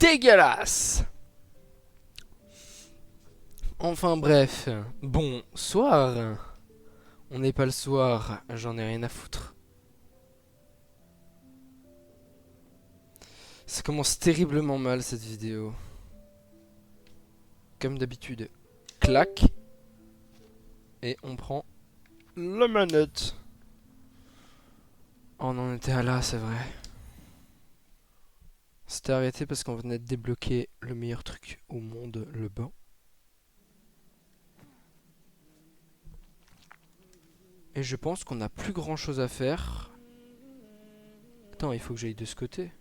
dégueulasse. Enfin bref, bonsoir. On n'est pas le soir, j'en ai rien à foutre. Ça commence terriblement mal cette vidéo. Comme d'habitude. Clac. Et on prend la manette. Oh, on en était à là, c'est vrai. C'était arrêté parce qu'on venait de débloquer le meilleur truc au monde, le banc. Et je pense qu'on n'a plus grand chose à faire. Attends, il faut que j'aille de ce côté.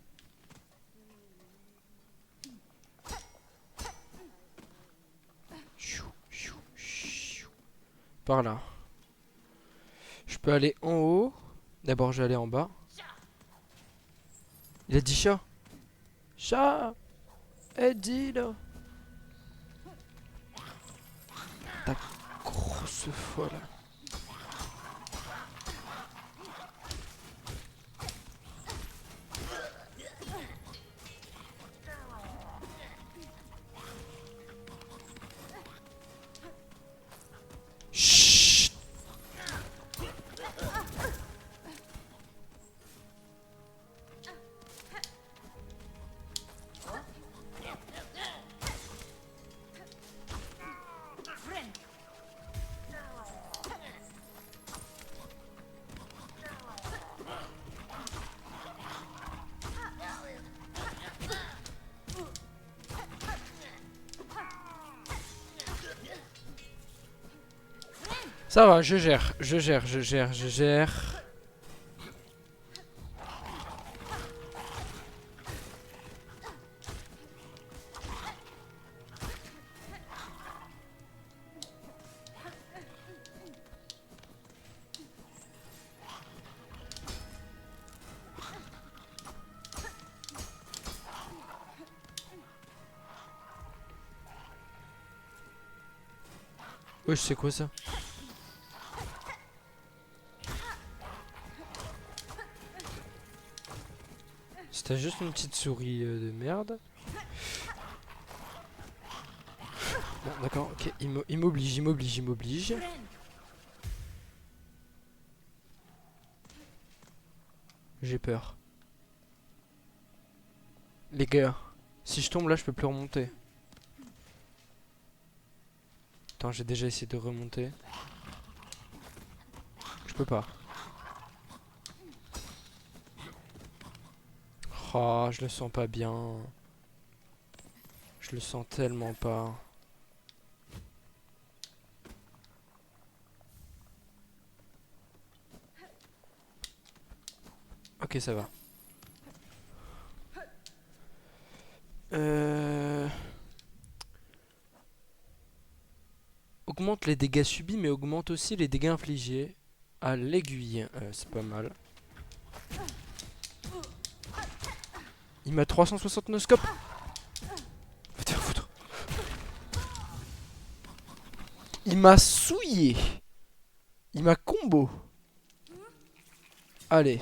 Par là. Je peux aller en haut. D'abord, je vais aller en bas. Il a dit chat. Chat. Eddie là. Ta grosse folle. Chut. Ça va, je gère. Ouais, je sais quoi ça? C'était juste une petite souris de merde. Bon, d'accord, ok, il m'oblige. J'ai peur. Les gars, si je tombe là, je peux plus remonter. Attends, j'ai déjà essayé de remonter. Je peux pas. Oh, je le sens pas bien. Je le sens tellement pas. Ok, ça va. Augmente les dégâts subis, mais augmente aussi les dégâts infligés à l'aiguille. C'est pas mal. Il m'a 369 scope. Va te faire foutre. Il m'a souillé. Il m'a combo. Allez.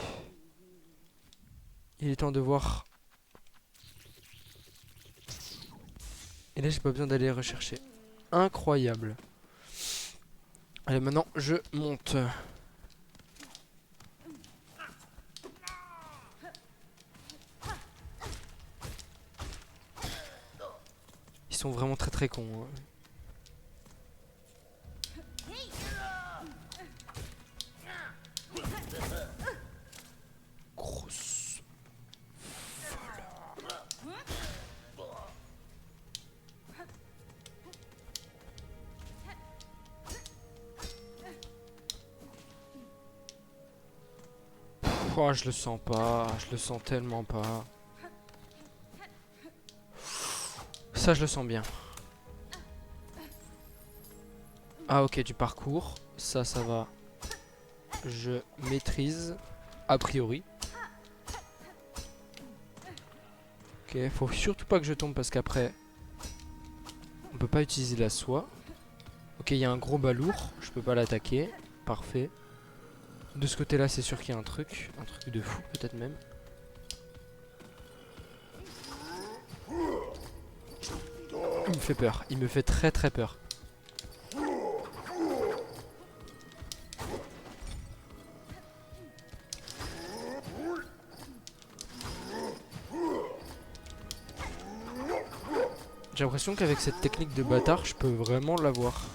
Il est temps de voir. Et là, j'ai pas besoin d'aller rechercher. Incroyable. Allez, maintenant, je monte. Ils sont vraiment très très cons. Hein. Grosse folle. Oh, je le sens pas. Je le sens tellement pas. Ça, je le sens bien. Ah, ok, du parcours. Ça va. Je maîtrise. A priori. Ok, faut surtout pas que je tombe parce qu'après on peut pas utiliser la soie. Ok, il y a un gros balourd, je peux pas l'attaquer. Parfait. De ce côté là c'est sûr qu'il y a un truc de fou peut-être même. Il me fait peur. Il me fait très très peur. J'ai l'impression qu'avec cette technique de bâtard, je peux vraiment l'avoir.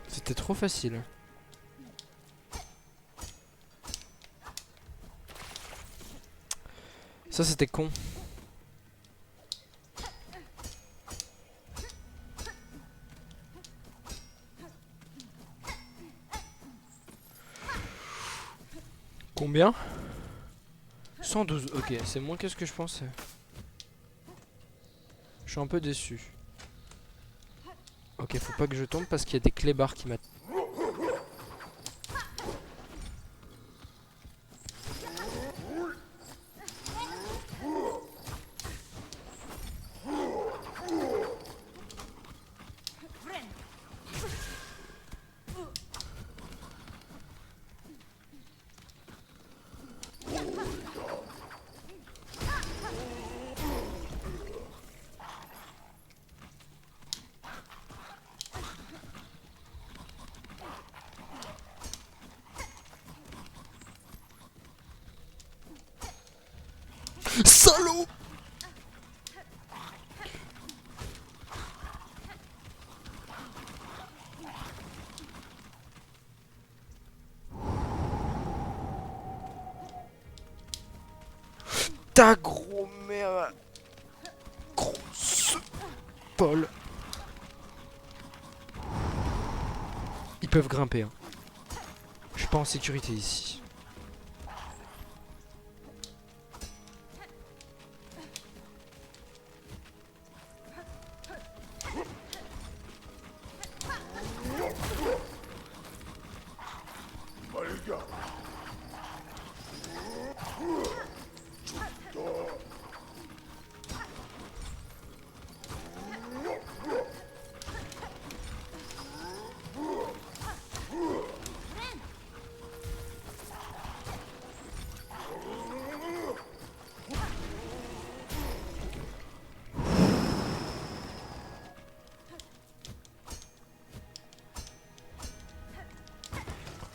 C'était trop facile. Ça, c'était con. Combien? 112. Ok, c'est moins que ce que je pensais. Je suis un peu déçu. Ok, faut pas que je tombe parce qu'il y a des clébards qui m'attendent. Salaud! Ta gros merde! Grosse Paul. Ils peuvent grimper. Hein. Je suis pas en sécurité ici.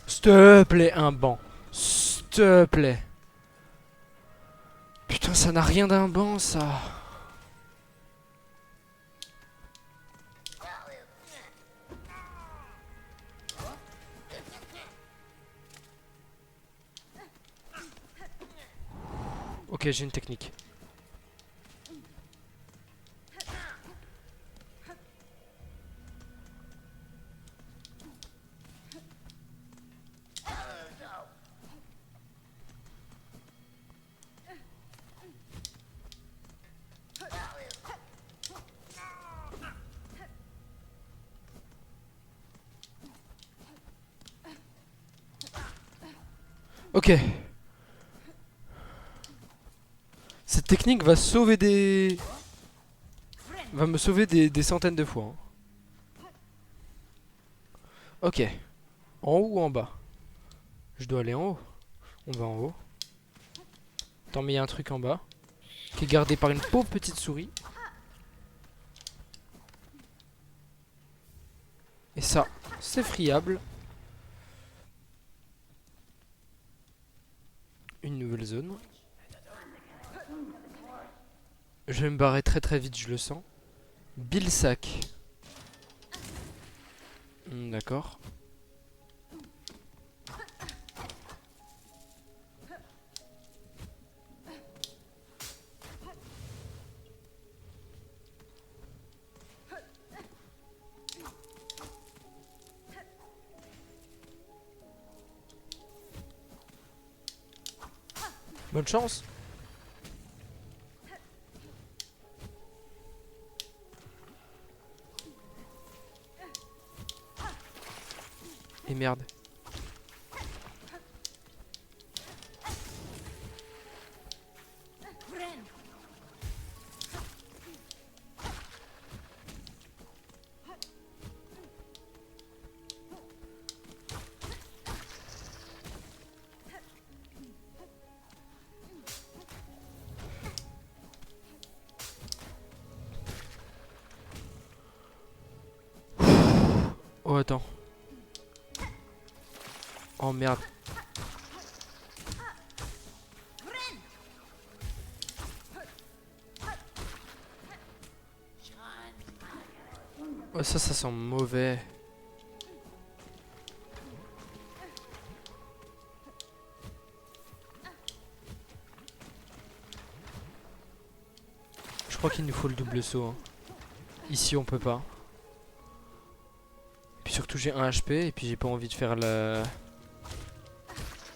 S'il te plaît, un banc. S'il te plaît. Putain, ça n'a rien d'un banc, ça. Ok, j'ai une technique. Ok. Cette technique va sauver des... Va me sauver des centaines de fois. Hein. Ok. En haut ou en bas? Je dois aller en haut. On va en haut. Attends, mais il y a un truc en bas. Qui est gardé par une pauvre petite souris. Et ça, c'est friable. Une nouvelle zone. Je vais me barrer très très vite, je le sens. Bilsack. D'accord. Bonne chance. Et merde. Oh attends. Oh merde. Oh ça sent mauvais. Je crois qu'il nous faut le double saut. Hein. Ici on peut pas. Et puis surtout j'ai 1 HP et puis j'ai pas envie de faire la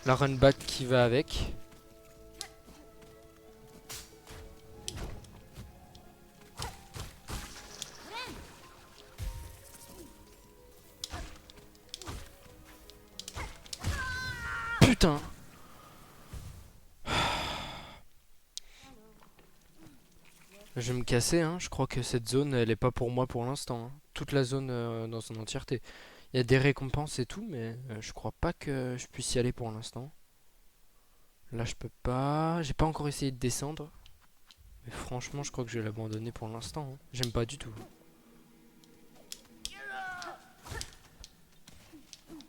run back qui va avec. Putain. Je vais me casser, hein. Je crois que cette zone, elle est pas pour moi pour l'instant. Hein. Toute la zone dans son entièreté. Il y a des récompenses et tout, mais je crois pas que je puisse y aller pour l'instant. Là, je peux pas. J'ai pas encore essayé de descendre. Mais franchement, je crois que je vais l'abandonner pour l'instant. Hein. J'aime pas du tout.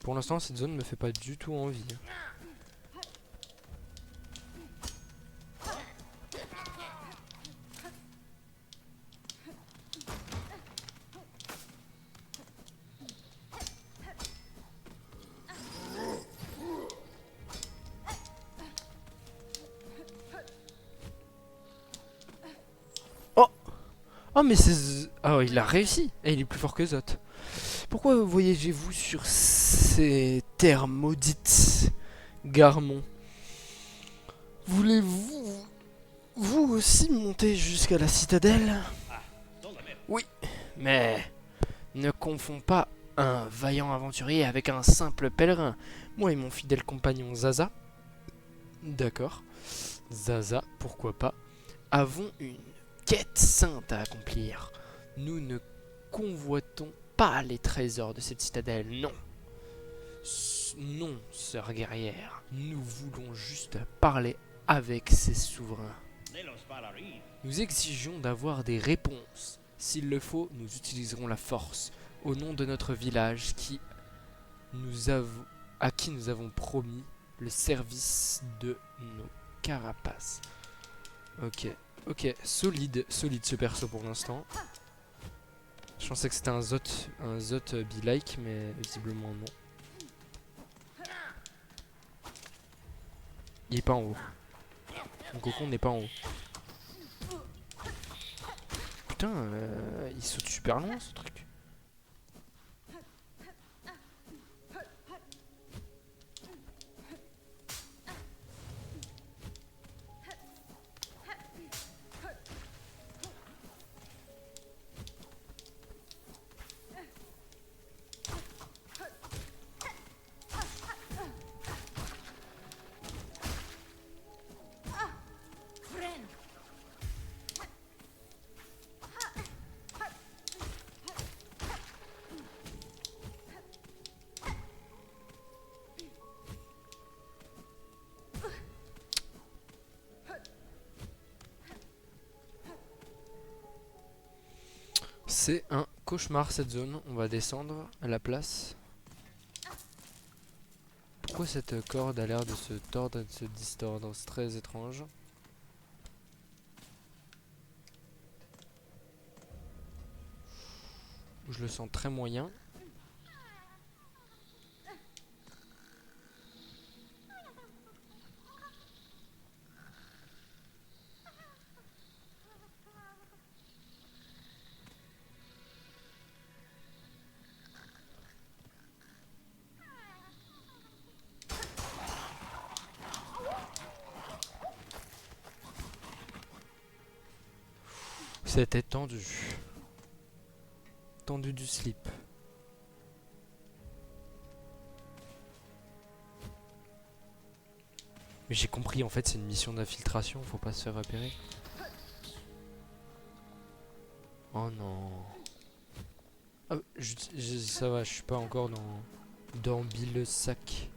Pour l'instant, cette zone me fait pas du tout envie. Hein. Oh mais c'est... Oh il a réussi. Et il est plus fort que Zot. Pourquoi voyagez-vous sur ces terres maudites, Garmon? Voulez-vous vous aussi monter jusqu'à la citadelle? Oui, mais ne confonds pas un vaillant aventurier avec un simple pèlerin. Moi et mon fidèle compagnon Zaza, d'accord, Zaza, pourquoi pas, avons une quête sainte à accomplir. Nous ne convoitons pas les trésors de cette citadelle, non. Non, sœur guerrière, nous voulons juste parler avec ses souverains. Nous exigeons d'avoir des réponses. S'il le faut, nous utiliserons la force au nom de notre village à qui nous avons promis le service de nos carapaces. Ok, solide ce perso pour l'instant. Je pensais que c'était un Zot be-like, mais visiblement non. Il est pas en haut. Mon cocon n'est pas en haut. Putain, il saute super loin ce truc. C'est un cauchemar cette zone. On va descendre à la place. Pourquoi cette corde a l'air de se tordre et de se distordre? C'est très étrange. Je le sens très moyen. C'était tendu. Tendu du slip. Mais j'ai compris, en fait, c'est une mission d'infiltration, faut pas se faire repérer. Oh non. Ah, ça va, je suis pas encore dans le sac.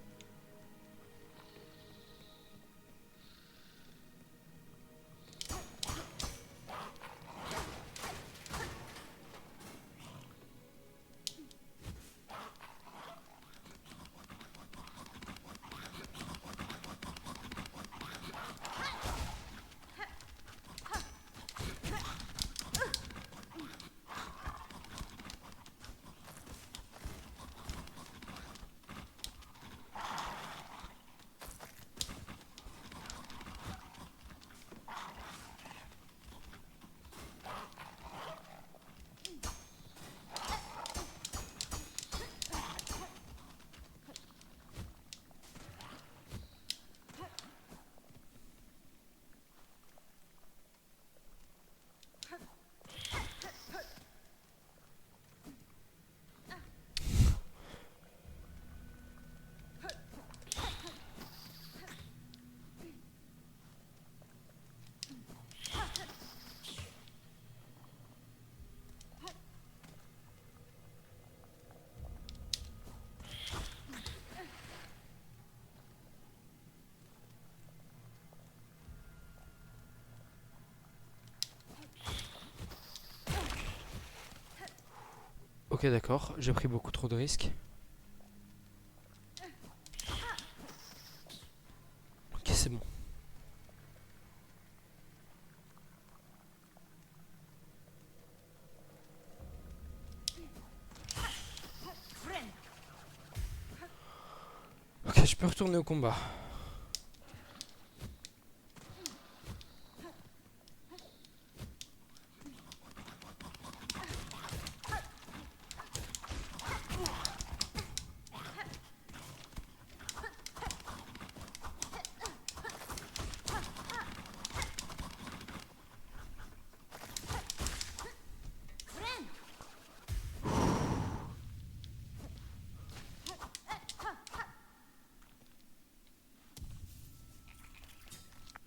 Ok, d'accord, j'ai pris beaucoup trop de risques. Ok, c'est bon. Ok, je peux retourner au combat.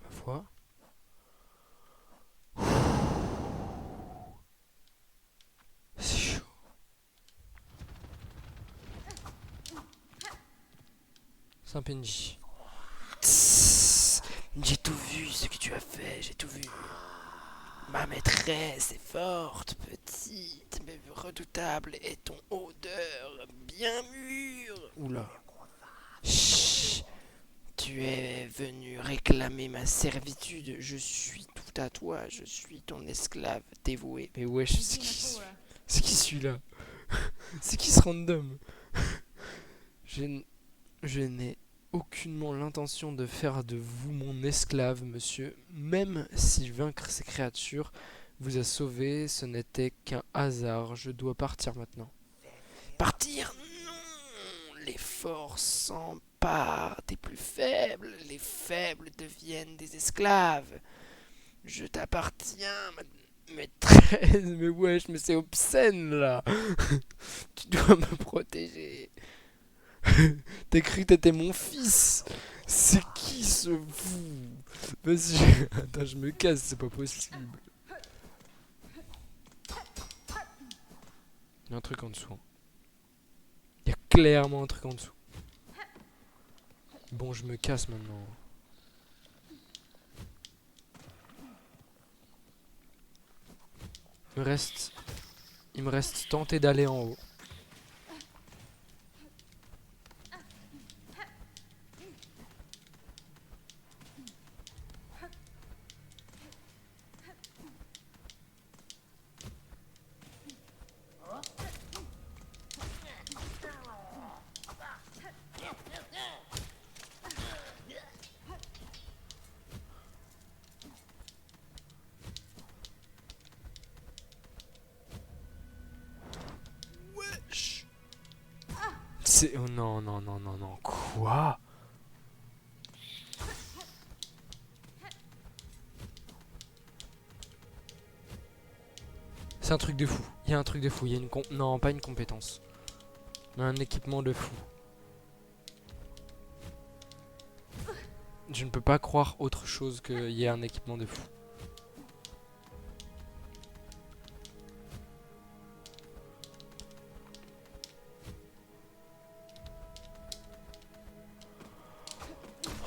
Ma foi. C'est chaud. C'est un PNJ. Tss, j'ai tout vu ce que tu as fait, j'ai tout vu. Ma maîtresse est forte, petite, mais redoutable, et ton odeur bien mûre. Oula. Chut, tu es venu réclamer ma servitude. Je suis tout à toi, je suis ton esclave dévoué. Mais wesh, c'est qui celui-là? C'est qui ce random? Je, je n'ai aucunement l'intention de faire de vous mon esclave, monsieur. Même si vaincre ces créatures vous a sauvé, ce n'était qu'un hasard. Je dois partir maintenant. Partir? Non! Les forts s'emparent des plus faibles. Les faibles deviennent des esclaves. Je t'appartiens, maîtresse. Mais wesh, mais c'est obscène là. Tu dois me protéger. T'as cru que t'étais mon fils? C'est qui ce fou? Vas-y, attends, je me casse, c'est pas possible. Il y a un truc en dessous. Il y a clairement un truc en dessous. Bon, je me casse maintenant. Il me reste tenter d'aller en haut. Wesh. C'est... Oh non, non, non, non, non. Quoi? C'est un truc de fou. Il y a un truc de fou. Il y a une non, pas une compétence. Mais un équipement de fou. Je ne peux pas croire autre chose qu'il y ait un équipement de fou.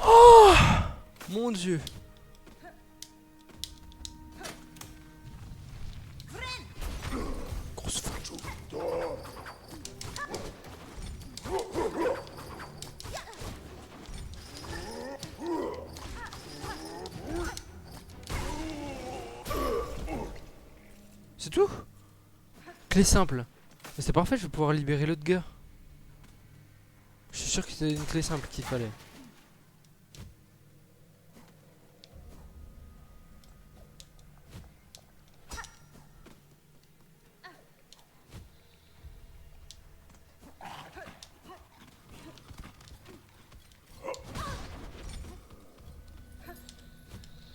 Oh mon dieu. Grosse facho. C'est tout? Clé simple. Mais c'est parfait, je vais pouvoir libérer l'autre gars. Je suis sûr que c'était une clé simple qu'il fallait.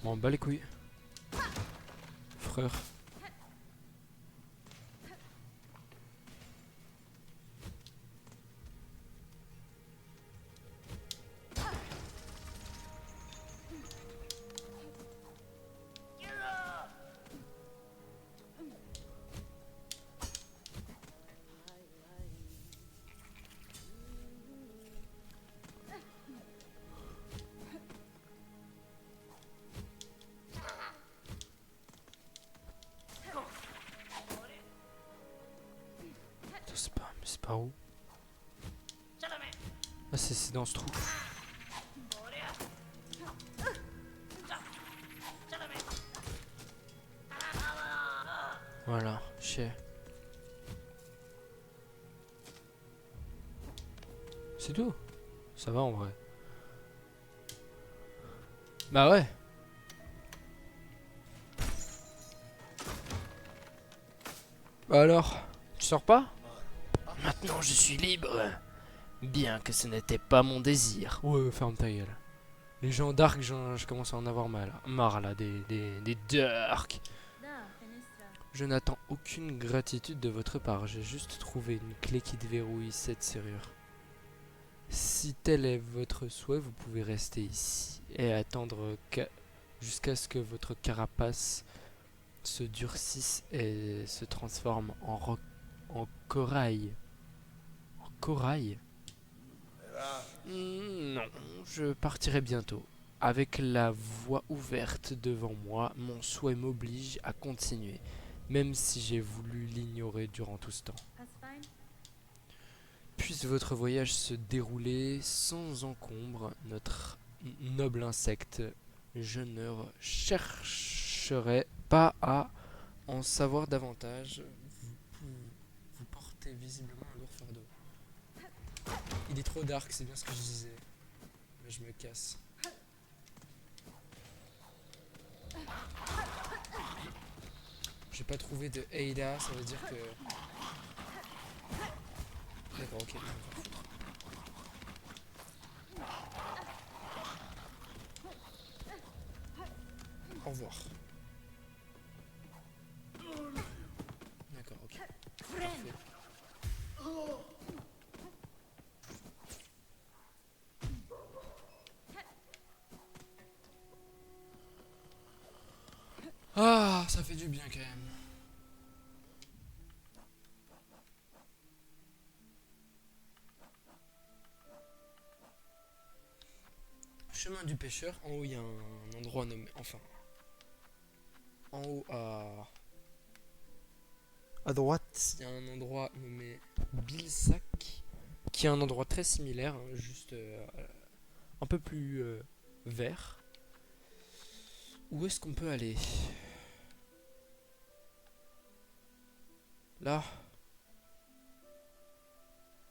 Bon, bats les couilles. Frère. c'est pas où? Ah, c'est dans ce trou. Voilà, chier. C'est tout. Ça va en vrai. Bah ouais. Bah alors, tu sors pas? Maintenant je suis libre. Bien que ce n'était pas mon désir. Ouais, ferme ta gueule. Les gens dark, je commence à en avoir marre là, des dark. Je n'attends aucune gratitude de votre part. J'ai juste trouvé une clé qui déverrouille cette serrure. Si tel est votre souhait, vous pouvez rester ici et attendre jusqu'à ce que votre carapace se durcisse et se transforme en corail. En corail? Non, je partirai bientôt. Avec la voie ouverte devant moi, mon souhait m'oblige à continuer, même si j'ai voulu l'ignorer durant tout ce temps. Puisse votre voyage se dérouler sans encombre, notre noble insecte. Je ne chercherai pas à en savoir davantage. Vous portez visiblement un lourd fardeau. Il est trop dark, c'est bien ce que je disais. Mais je me casse. J'ai pas trouvé de Ada, ça veut dire que... D'accord, ok. Au revoir. D'accord, ok. Parfait. Ah, ça fait du bien quand même. Chemin du pêcheur, en haut il y a un endroit nommé... Enfin... En haut à droite, il y a un endroit nommé Bilsac, qui est un endroit très similaire, hein, juste un peu plus vert. Où est-ce qu'on peut aller? Là.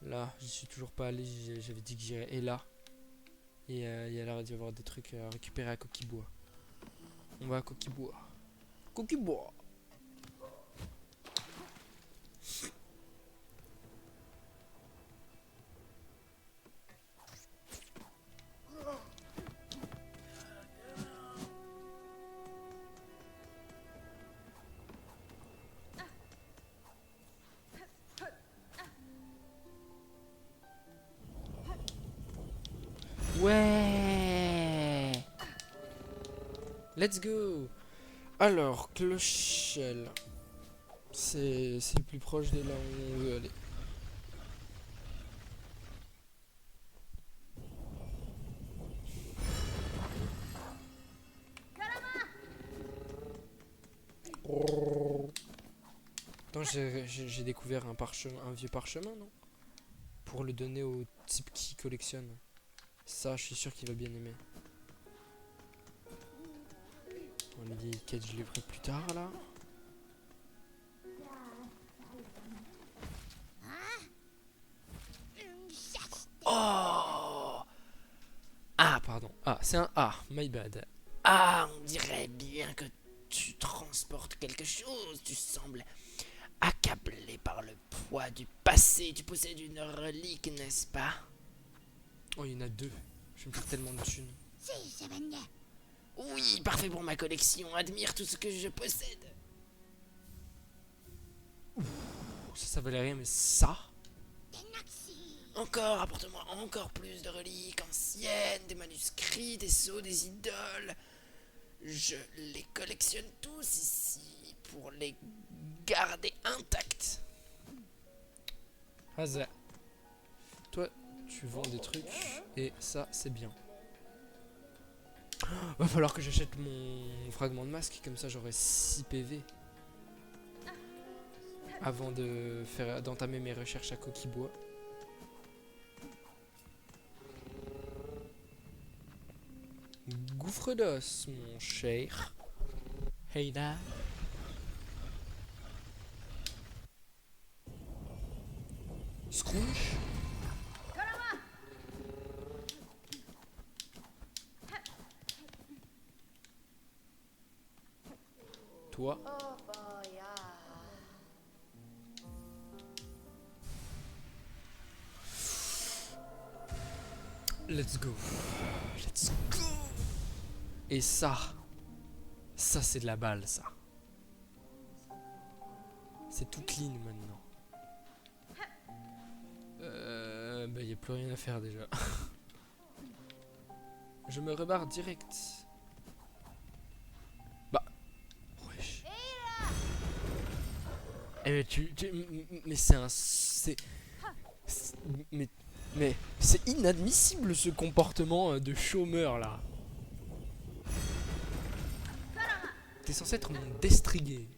Là, j'y suis toujours pas allé, j'avais dit que j'irais. Et là. Et il y a l'air d'y avoir des trucs à récupérer à Coquibois. On va à Coquibois. Coquibois. Ouais. Let's go. Alors, Clochelle. C'est le plus proche de là où on veut aller. Attends, j'ai découvert un vieux parchemin, non? Pour le donner au type qui collectionne. Ça, je suis sûr qu'il va bien aimer. On lui dit quête, je les ferai plus tard là. Oh! Ah, pardon. Ah, c'est un A, my bad. Ah, on dirait bien que tu transportes quelque chose. Tu sembles accablé par le poids du passé. Tu possèdes une relique, n'est-ce pas? Oh, il y en a deux. Je vais me faire tellement de thunes. Oui, parfait pour ma collection. Admire tout ce que je possède. Ouh, ça valait rien, mais ça... Encore, apporte-moi encore plus de reliques anciennes, des manuscrits, des sceaux, des idoles. Je les collectionne tous ici pour les garder intacts. Haza. Toi, tu vends des trucs et ça, c'est bien. Va falloir que j'achète mon fragment de masque, comme ça j'aurai 6 PV. avant de d'entamer mes recherches à Coquibois. Gouffre d'os, mon cher. Hey là. Scrunch. Toi. Let's go. Let's go. Et ça c'est de la balle, ça. C'est tout clean maintenant. Bah y a plus rien à faire déjà. Je me rebarre direct. Bah. Wesh. Eh mais c'est un... Mais c'est inadmissible ce comportement de chômeur là. T'es censé être mon destrigué.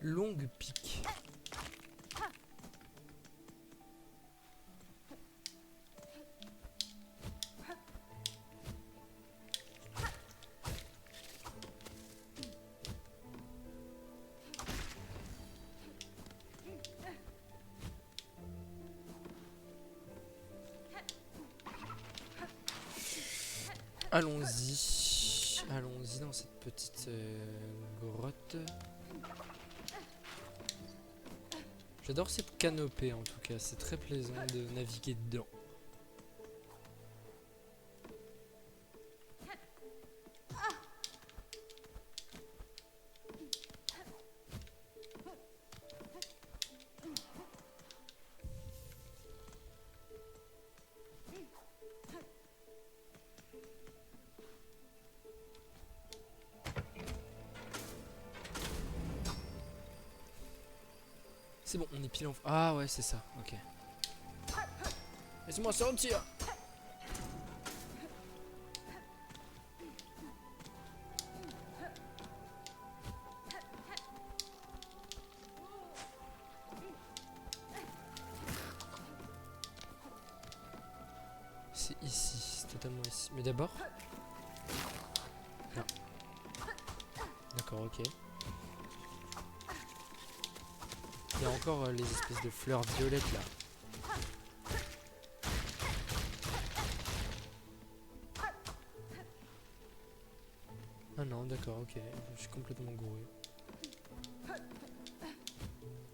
Longue pique. Allons-y. Allons-y dans cette petite grotte. J'adore cette canopée en tout cas, c'est très plaisant de naviguer dedans. C'est bon, on est pile en... Ah ouais, c'est ça, ok. Laisse-moi sortir. C'est ici, c'est totalement ici. Mais d'abord... Non. D'accord, ok. Il y a encore les espèces de fleurs violettes là. Ah non, d'accord, ok. Je suis complètement gouré.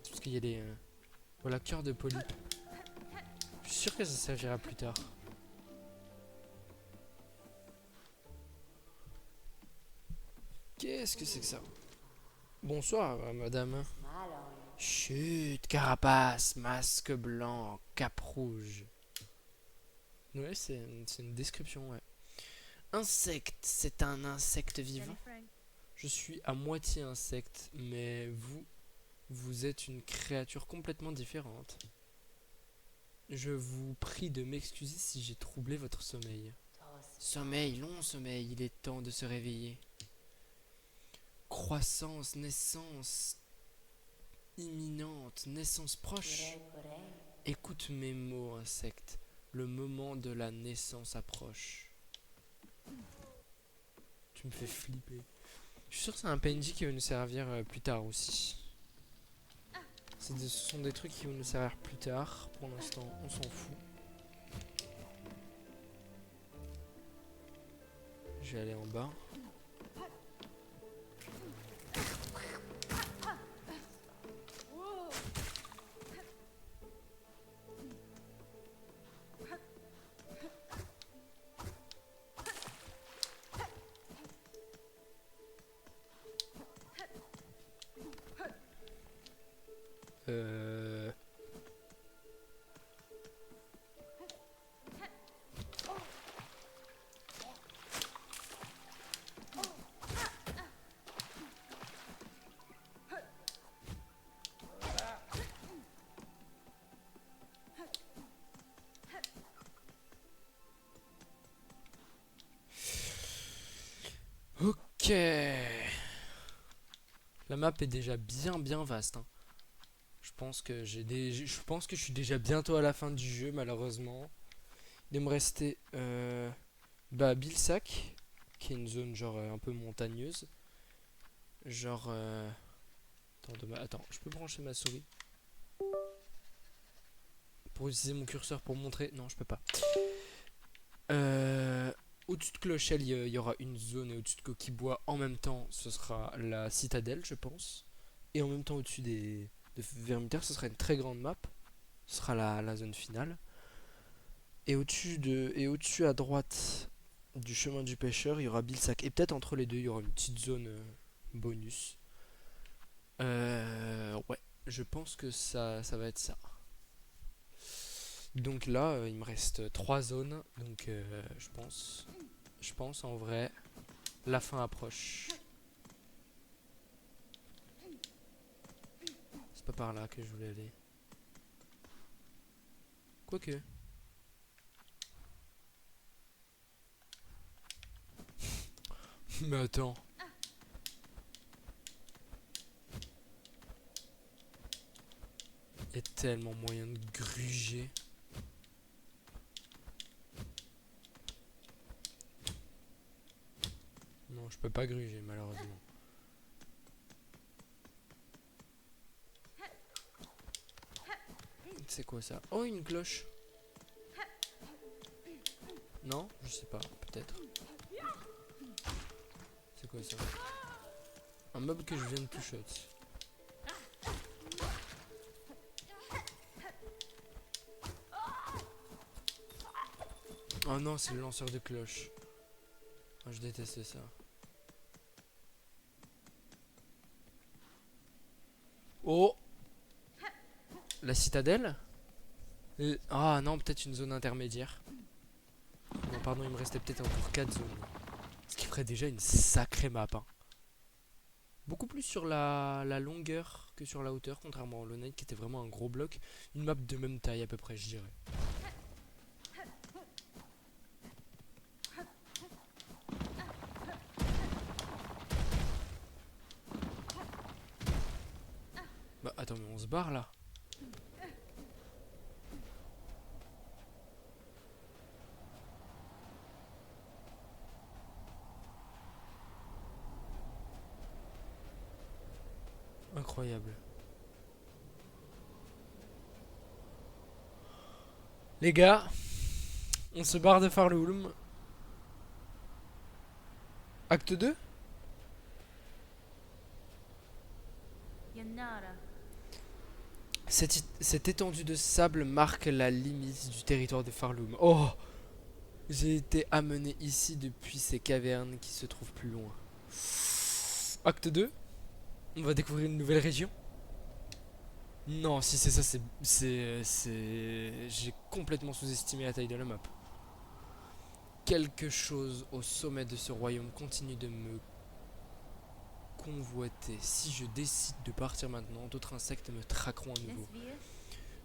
C'est parce qu'il y a des... Voilà, cœur de polype. Je suis sûr que ça servira plus tard. Qu'est-ce que c'est que ça? Bonsoir, madame. Chut, carapace, masque blanc, cap rouge. Ouais, c'est une description, ouais. Insecte, c'est un insecte vivant. Je suis à moitié insecte, mais vous êtes une créature complètement différente. Je vous prie de m'excuser si j'ai troublé votre sommeil. Sommeil, long sommeil, il est temps de se réveiller. Croissance, naissance imminente, naissance proche. Écoute mes mots, insecte. Le moment de la naissance approche. Tu me fais flipper. Je suis sûr que c'est un PNJ qui va nous servir plus tard aussi. Ce sont des trucs qui vont nous servir plus tard. Pour l'instant, on s'en fout. Je vais aller en bas. Euh... Ok. La map est déjà bien vaste, hein. Je pense que je suis déjà bientôt à la fin du jeu, malheureusement. Il me restait Bilsack, qui est une zone genre un peu montagneuse. Genre attends, je peux brancher ma souris pour utiliser mon curseur pour montrer. Non, je peux pas. Au-dessus de Clochelle, il y aura une zone, et au-dessus de Coquibois, en même temps, ce sera la citadelle, je pense. Et en même temps, au-dessus de Vermitaire, ce sera une très grande map. Ce sera la zone finale. Et au-dessus à droite du chemin du pêcheur, il y aura Bilsack. Et peut-être entre les deux, il y aura une petite zone bonus. Ouais, je pense que ça va être ça. Donc là, il me reste 3 zones. Donc je pense en vrai, la fin approche. C'est pas par là que je voulais aller. Quoique. Mais attends. Il y a tellement moyen de gruger. Non, je peux pas gruger malheureusement. C'est quoi ça? Oh, une cloche. Non, je sais pas, peut-être. C'est quoi ça? Un meuble que je viens de toucher. Oh non, c'est le lanceur de cloche. Oh, je détestais ça. Oh, la citadelle? Ah non, peut-être une zone intermédiaire. Non, pardon, il me restait peut-être encore 4 zones. Ce qui ferait déjà une sacrée map, hein. Beaucoup plus sur la longueur que sur la hauteur, contrairement à Hollow Knight qui était vraiment un gros bloc. Une map de même taille à peu près, je dirais. Bah attends, mais on se barre là. Incroyable. Les gars, on se barre de Farloulm. Acte 2. Cette étendue de sable marque la limite du territoire de Farloum. Oh, j'ai été amené ici depuis ces cavernes qui se trouvent plus loin. Acte 2. On va découvrir une nouvelle région. Non, si c'est ça, j'ai complètement sous-estimé la taille de la map. Quelque chose au sommet de ce royaume continue de me convoiter. Si je décide de partir maintenant, d'autres insectes me traqueront à nouveau.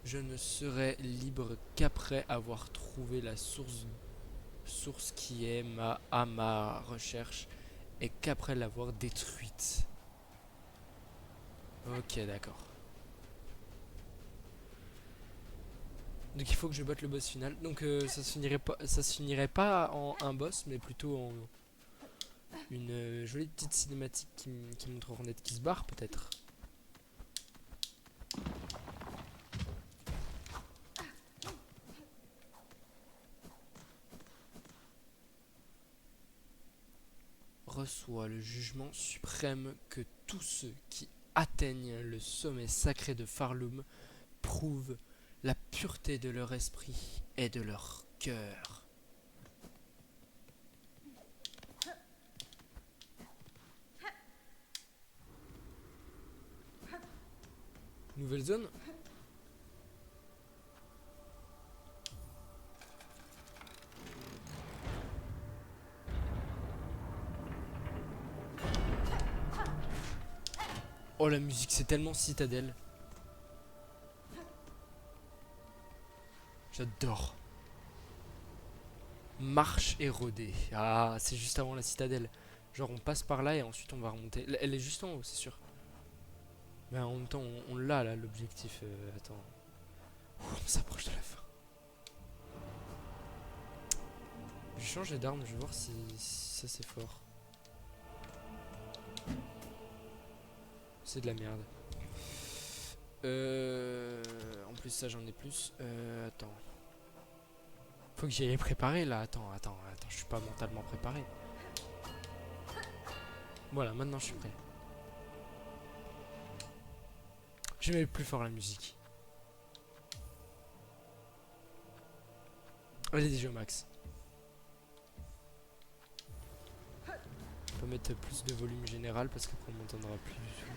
Je ne serai libre qu'après avoir trouvé la source qui est à ma recherche et qu'après l'avoir détruite. Ok, d'accord. Donc il faut que je batte le boss final. Donc ça se finirait pas en un boss, mais plutôt une jolie petite cinématique qui montre Hornet qui se barre peut-être. Reçoit le jugement suprême que tous ceux qui atteignent le sommet sacré de Farloum prouvent la pureté de leur esprit et de leur cœur. Nouvelle zone. Oh la musique c'est tellement citadelle. J'adore. Marche érodée. Ah c'est juste avant la citadelle. Genre on passe par là et ensuite on va remonter. Elle est juste en haut c'est sûr. Mais en même temps on l'a là l'objectif. Attends. On s'approche de la fin. Je vais changer d'arme, je vais voir si ça c'est fort. C'est de la merde. En plus ça j'en ai plus. Attends. Faut que j'y aille préparer là. Attends, je suis pas mentalement préparé. Voilà, maintenant je suis prêt. Je mets plus fort la musique. Elle est déjà au max. On peut mettre plus de volume général parce qu'après on m'entendra plus du tout.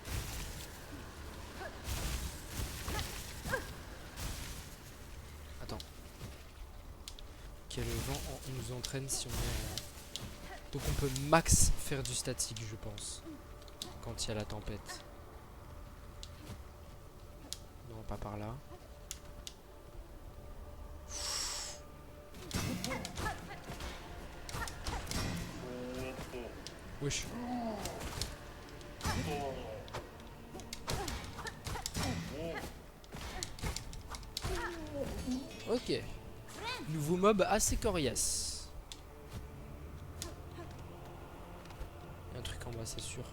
Attends. Quel vent nous entraîne si on est en... Donc on peut max faire du statique je pense. Quand il y a la tempête. Non pas par là. Wesh. Ok. Nouveau mob assez coriace. Il y a un truc en bas, c'est sûr.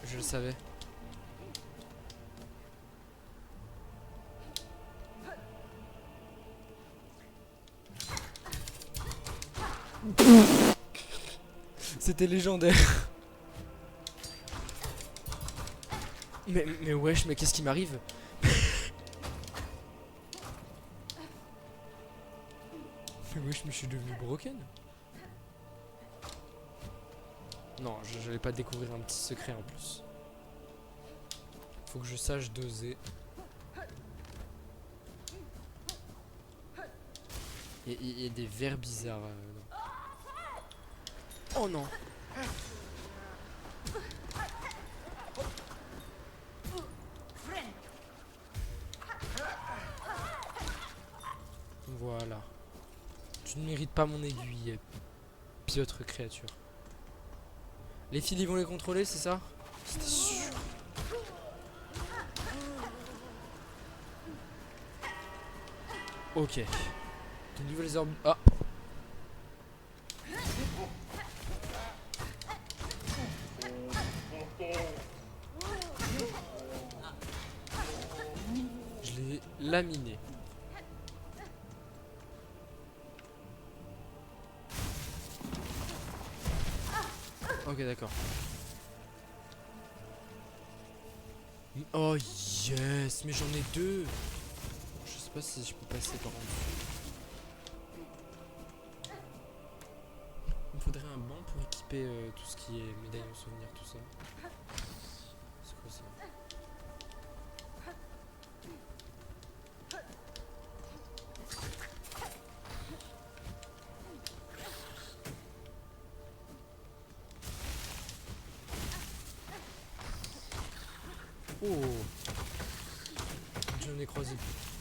Je le savais. C'était légendaire. Mais wesh, mais qu'est-ce qui m'arrive? Mais wesh, mais je suis devenu broken. Non, je vais pas découvrir un petit secret en plus. Faut que je sache doser. Il y a des vers bizarres. Oh non. Voilà. Tu ne mérites pas mon aiguille, pieutre créature. Les fils ils vont les contrôler, c'est ça? C'était sûr. Ok. Des nouvelles orbes. Ah. Je l'ai laminé. Ok, d'accord. Oh yes, mais j'en ai deux. Je sais pas si je peux passer par en dessous. Il me faudrait un banc pour équiper tout ce qui est médaille en souvenir, tout ça. C'est quoi ça? Oh, j'en ai croisé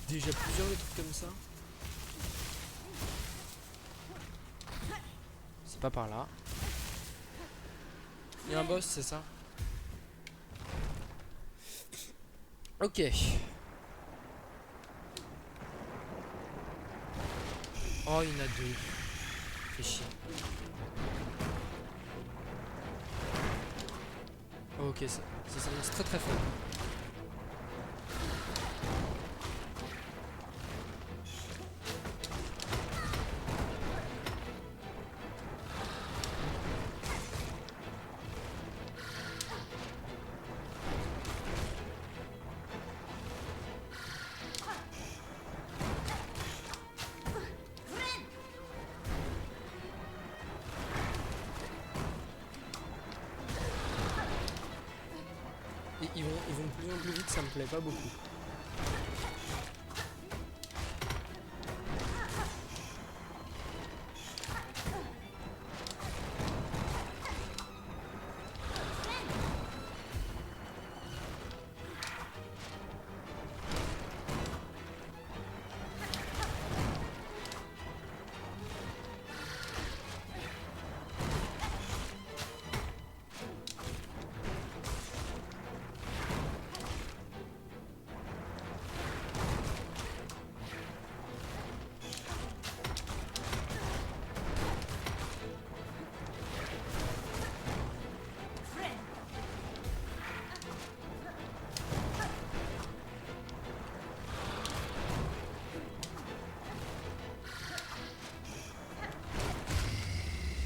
déjà plusieurs des trucs comme ça. C'est pas par là. Il y a un boss, c'est ça? Ok. Oh, il y en a deux. fait chier. Oh, ok, ça s'annonce très très fort. Et ils vont de plus en plus vite, ça me plaît pas beaucoup.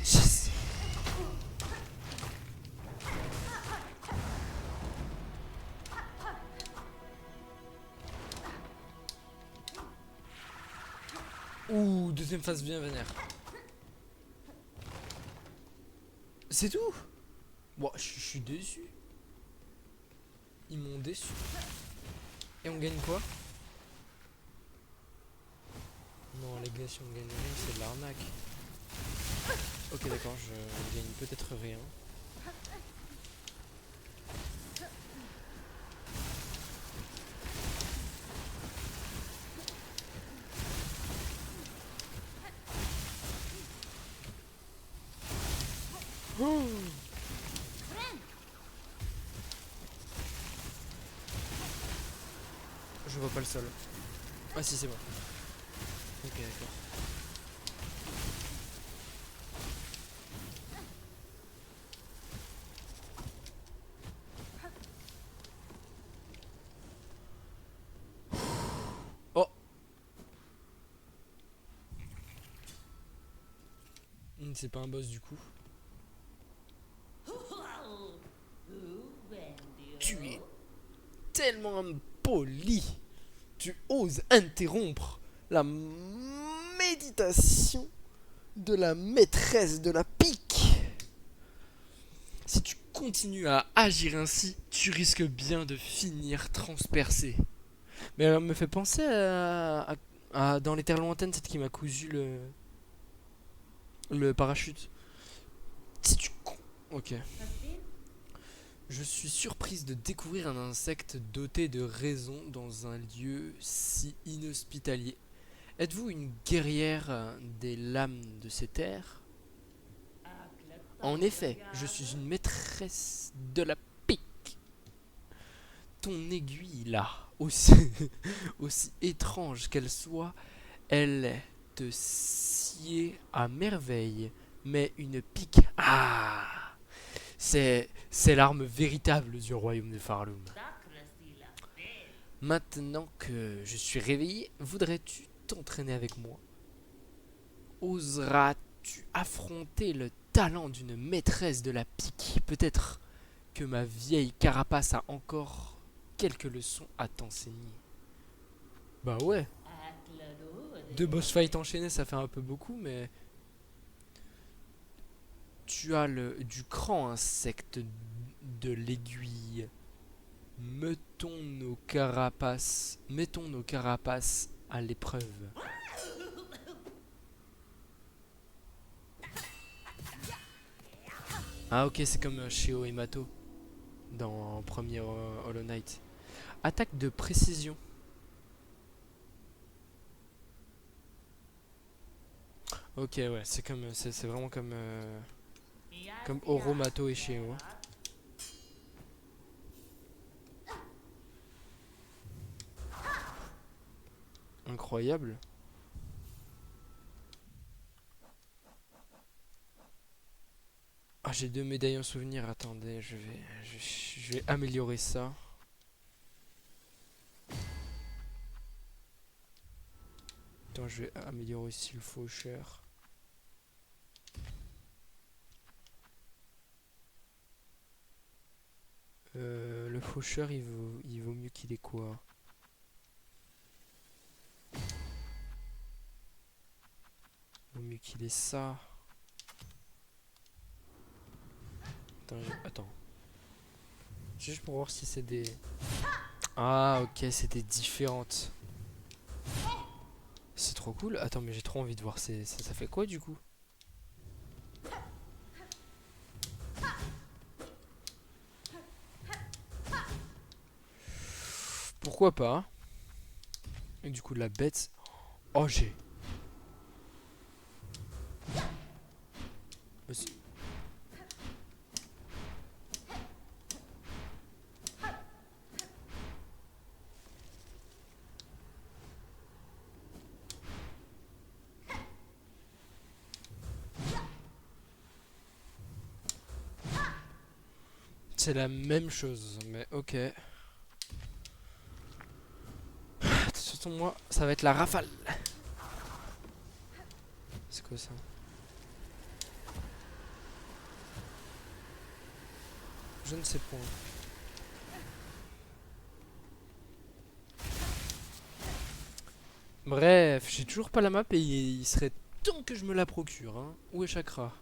Yes. Ouh, deuxième phase bien vénère. C'est tout. Bon, je suis déçu. Ils m'ont déçu. Et on gagne quoi? Non, les gars, si on gagne rien, c'est de l'arnaque. Ok, d'accord, je gagne peut-être rien. Oh, je vois pas le sol. Ah si, c'est bon. Ok, d'accord. Oh, c'est pas un boss du coup. Tu es tellement impoli. Tu oses interrompre la méditation de la maîtresse de la pique. Si tu continues à agir ainsi, tu risques bien de finir transpercé. Mais elle me fait penser dans les terres lointaines, celle qui m'a cousu le parachute. Si tu... Ok. Je suis surprise de découvrir un insecte doté de raison dans un lieu si inhospitalier. Êtes-vous une guerrière des lames de ces terres? En effet, je suis une maîtresse de la pique. Ton aiguille là, aussi, aussi étrange qu'elle soit, elle te sied à merveille. Mais une pique, ah, c'est l'arme véritable du royaume de Farloum. Maintenant que je suis réveillé, voudrais-tu t'entraîner avec moi? Oseras-tu affronter le talent d'une maîtresse de la pique? Peut-être que ma vieille carapace a encore quelques leçons à t'enseigner. Bah ouais, deux boss fights enchaînés ça fait un peu beaucoup, mais tu as du cran insecte de l'aiguille. Mettons nos carapaces à l'épreuve. Ah ok, c'est comme chez Oemato dans premier Hollow Knight. Attaque de précision. Ok, ouais, c'est vraiment comme Oromato et Sheo. Incroyable. Ah, j'ai 2 médaillons souvenirs. Attendez, je vais améliorer ça. Attends, je vais améliorer aussi le faucheur. Le faucheur, il vaut mieux qu'il ait quoi? Il vaut mieux qu'il ait ça. Attends. Juste pour voir si c'est des... Ah, ok, c'est des différentes. C'est trop cool. Attends, mais j'ai trop envie de voir. Ça fait quoi, du coup? Pourquoi pas? Et du coup, la bête... Oh, j'ai... C'est la même chose, mais ok. De toute façon, moi, ça va être la rafale. C'est quoi ça? Je ne sais point. Bref, j'ai toujours pas la map et il serait temps que je me la procure. Hein. Où est Chakra?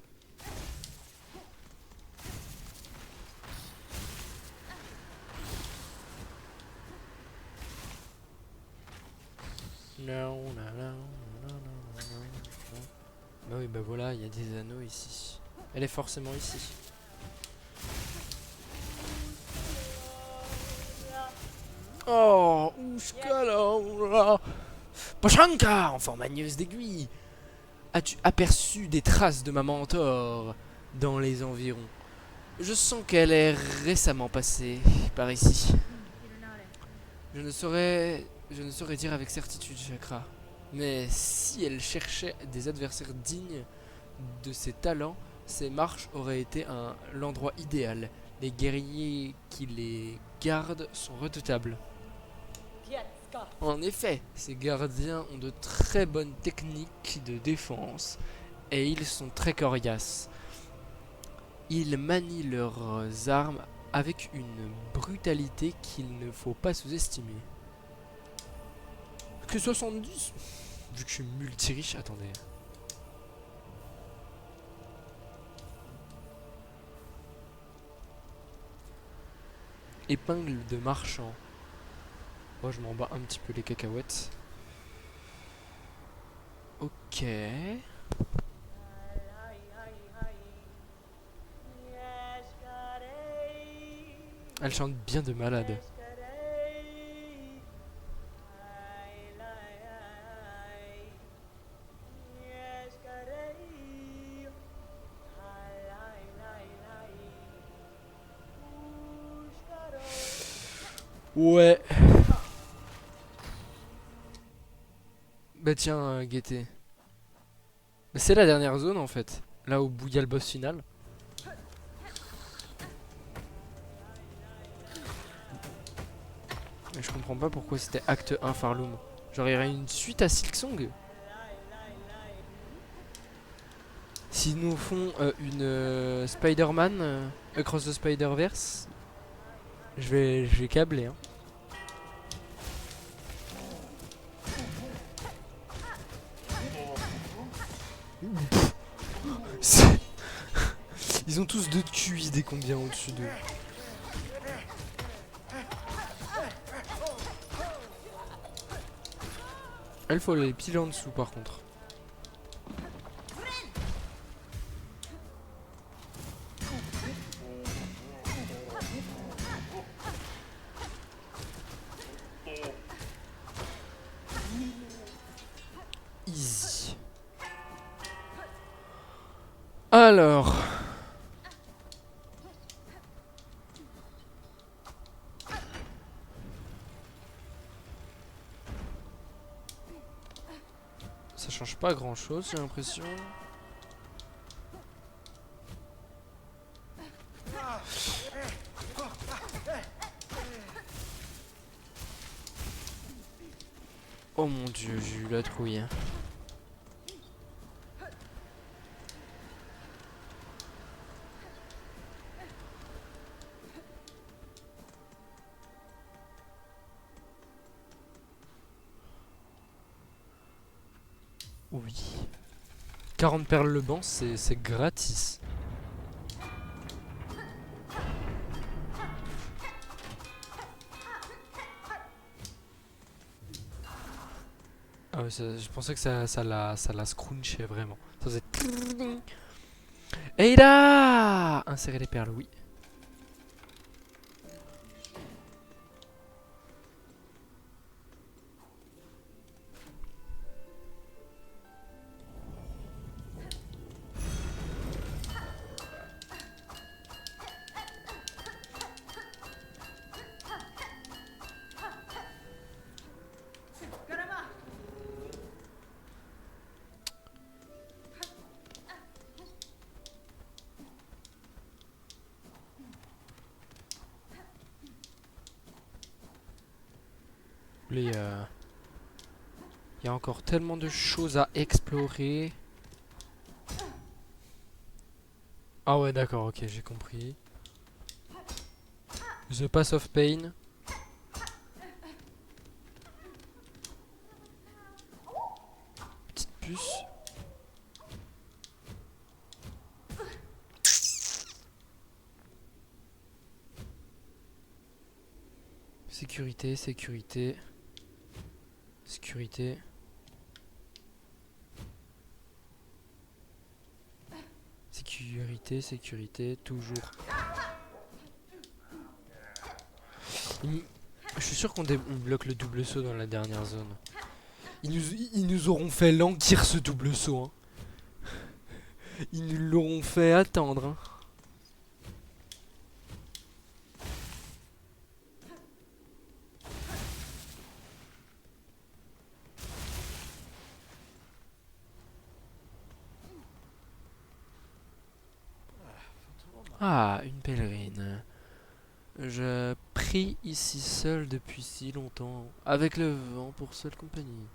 Non, non, non, non, non, non. Bah oui, bah voilà, il y a des anneaux ici. Elle est forcément ici. Oh, Oushkala. Pachanka, enfant magneuse d'aiguille. As-tu aperçu des traces de ma mentor dans les environs? Je sens qu'elle est récemment passée par ici. Je ne saurais dire avec certitude, Chakra. Mais si elle cherchait des adversaires dignes de ses talents, ces marches auraient été l'endroit idéal. Les guerriers qui les gardent sont redoutables. En effet, ces gardiens ont de très bonnes techniques de défense et ils sont très coriaces. Ils manient leurs armes avec une brutalité qu'il ne faut pas sous-estimer. Que 70? Vu que je suis multi-riche, attendez. Épingle de marchand. Moi, je m'en bats un petit peu les cacahuètes. Ok. Elle chante bien de malade. Ouais. Bah tiens, Guetté. C'est la dernière zone en fait. Là où il y a le boss final. Mais je comprends pas pourquoi c'était acte 1 Farloom. Genre il y aurait une suite à Silksong. S'ils nous font une Spider-Man Across the Spider-Verse, je vais câbler. Hein. Ils ont tous deux de QI dès qu'on vient au-dessus d'eux. Elle faut les piler en dessous par contre. Easy. Alors. Ça change pas grand chose, j'ai l'impression. Oh mon dieu, j'ai eu la trouille. Hein. Oui. 40 perles le banc, c'est gratis. Ah ouais, je pensais que ça la scrunchait vraiment. Ça faisait... Et là insérer les perles, oui. Il y a encore tellement de choses à explorer. Ah ouais, d'accord, ok, j'ai compris. The Pass of Pain. Petite puce. Sécurité, sécurité. Sécurité. Sécurité, sécurité, toujours. Je suis sûr qu'on bloque le double saut dans la dernière zone. Ils nous auront fait languir ce double saut. Hein. Ils nous l'auront fait attendre. Hein. Ah, une pèlerine. Je prie ici seul depuis si longtemps, avec le vent pour seule compagnie.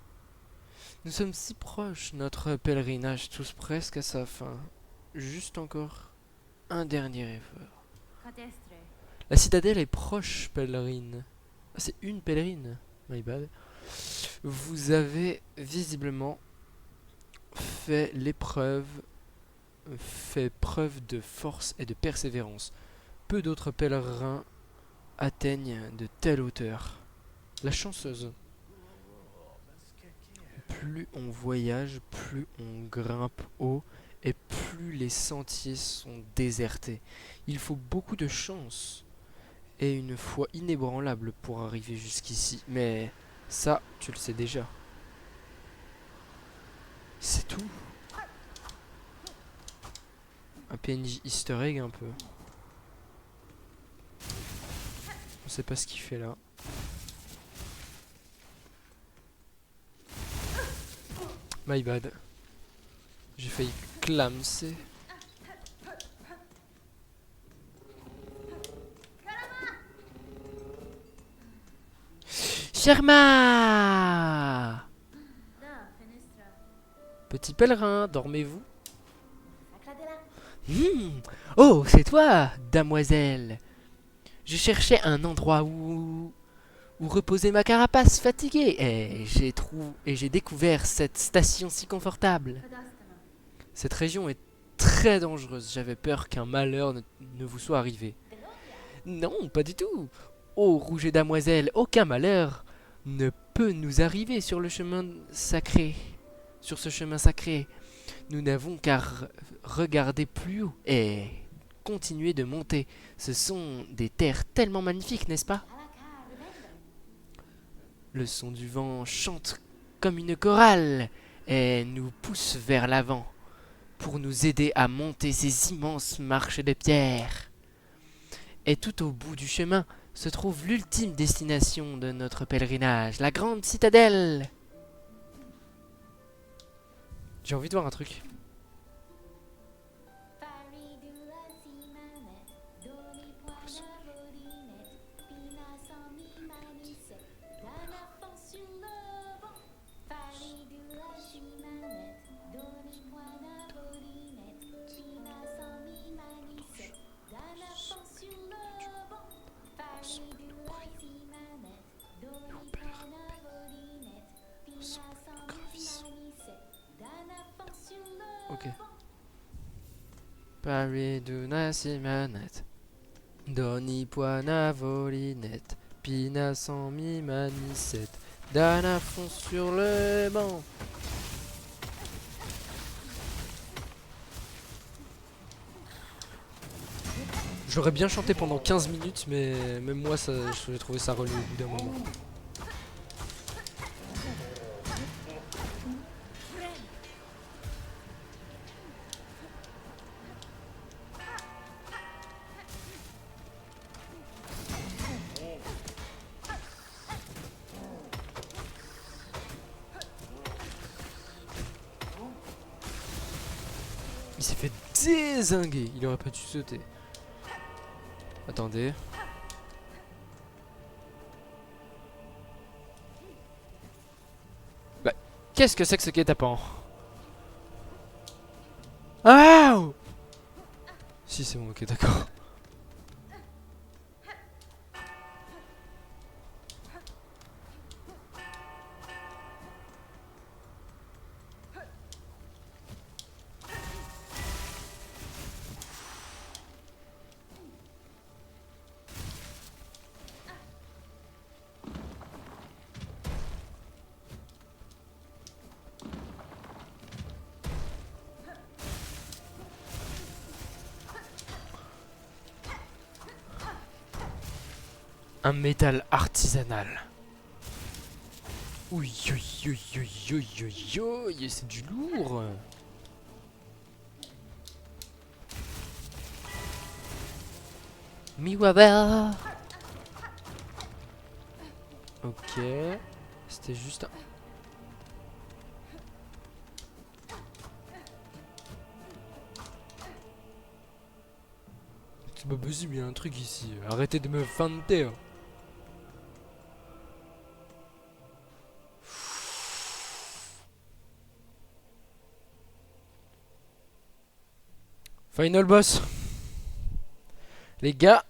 Nous sommes si proches, notre pèlerinage touche presque à sa fin. Juste encore un dernier effort. La citadelle est proche, pèlerine. Ah, c'est une pèlerine. My bad. Vous avez visiblement fait preuve de force et de persévérance. Peu d'autres pèlerins atteignent de telles hauteurs. La chanceuse. Plus on voyage, plus on grimpe haut et plus les sentiers sont désertés. Il faut beaucoup de chance et une foi inébranlable pour arriver jusqu'ici. Mais ça, tu le sais déjà. C'est tout. Un PNJ easter egg un peu. On sait pas ce qu'il fait là. My bad. J'ai failli clamser. Sherma! Petit pèlerin, dormez-vous? Oh, c'est toi, damoiselle. Je cherchais un endroit où reposer ma carapace fatiguée et j'ai découvert cette station si confortable. Cette région est très dangereuse. J'avais peur qu'un malheur ne vous soit arrivé. Non, pas du tout. Ô rouge damoiselle, aucun malheur ne peut nous arriver sur le chemin sacré. Sur ce chemin sacré, nous n'avons qu'à regarder plus haut et continuer de monter. Ce sont des terres tellement magnifiques, n'est-ce pas? Le son du vent chante comme une chorale et nous pousse vers l'avant pour nous aider à monter ces immenses marches de pierre. Et tout au bout du chemin se trouve l'ultime destination de notre pèlerinage, la grande citadelle. J'ai envie de voir un truc. Parler d'una simanette. Doni poina volinette. Pina sans mi manicette. Dan à fond sur le banc. J'aurais bien chanté pendant 15 minutes, mais même moi, j'ai trouvé ça relou au bout d'un moment. Il s'est fait dézinguer. Il aurait pas dû sauter. Attendez. Bah, qu'est-ce que c'est que ce guet-apens? Ah! Si, c'est bon, ok, d'accord. Un métal artisanal. Oui, oui, oui, oui, oui, oui, oui, c'est du lourd. Miwaba. Ok. C'était juste un... C'est pas possible, il y a un truc ici. Arrêtez de me feinter. Final boss. Les gars.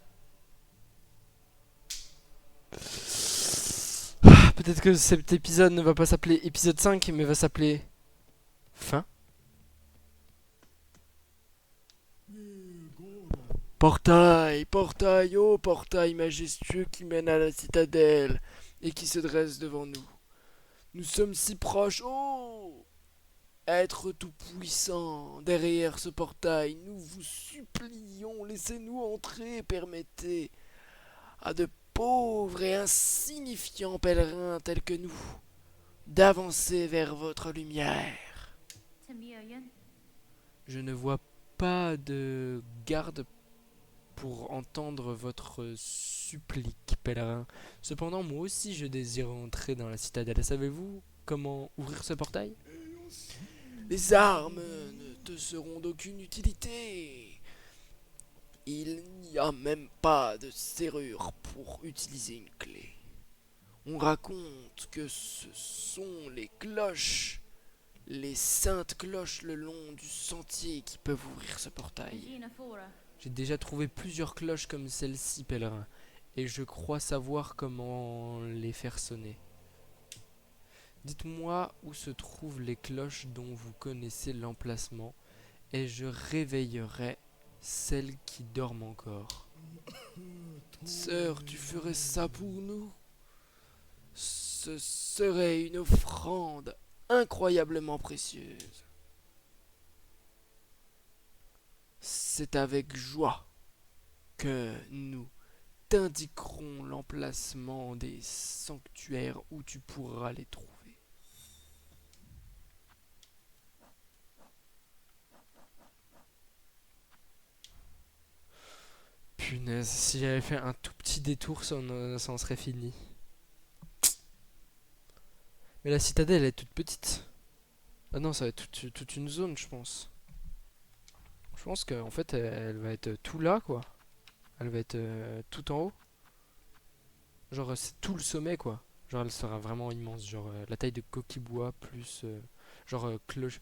Peut-être que cet épisode ne va pas s'appeler épisode 5, mais va s'appeler... Fin. Portail, portail, oh portail majestueux qui mène à la citadelle et qui se dresse devant nous. Nous sommes si proches, oh! Être tout-puissant, derrière ce portail, nous vous supplions, laissez-nous entrer, permettez à de pauvres et insignifiants pèlerins tels que nous d'avancer vers votre lumière. Je ne vois pas de garde pour entendre votre supplique, pèlerin. Cependant, moi aussi je désire entrer dans la citadelle. Savez-vous comment ouvrir ce portail? Les armes ne te seront d'aucune utilité. Il n'y a même pas de serrure pour utiliser une clé. On raconte que ce sont les cloches, les saintes cloches le long du sentier qui peuvent ouvrir ce portail. J'ai déjà trouvé plusieurs cloches comme celle-ci, pèlerin, et je crois savoir comment les faire sonner. Dites-moi où se trouvent les cloches dont vous connaissez l'emplacement, et je réveillerai celles qui dorment encore. Sœur, tu ferais ça pour nous? Ce serait une offrande incroyablement précieuse. C'est avec joie que nous t'indiquerons l'emplacement des sanctuaires où tu pourras les trouver. Punaise, si j'avais fait un tout petit détour, ça en serait fini. Mais la citadelle elle est toute petite. Ah non, ça va être toute une zone, je pense. Je pense qu'en fait, elle va être tout là, quoi. Elle va être tout en haut. Genre, c'est tout le sommet, quoi. Genre, elle sera vraiment immense. Genre, la taille de coquille-bois plus... genre, cloche...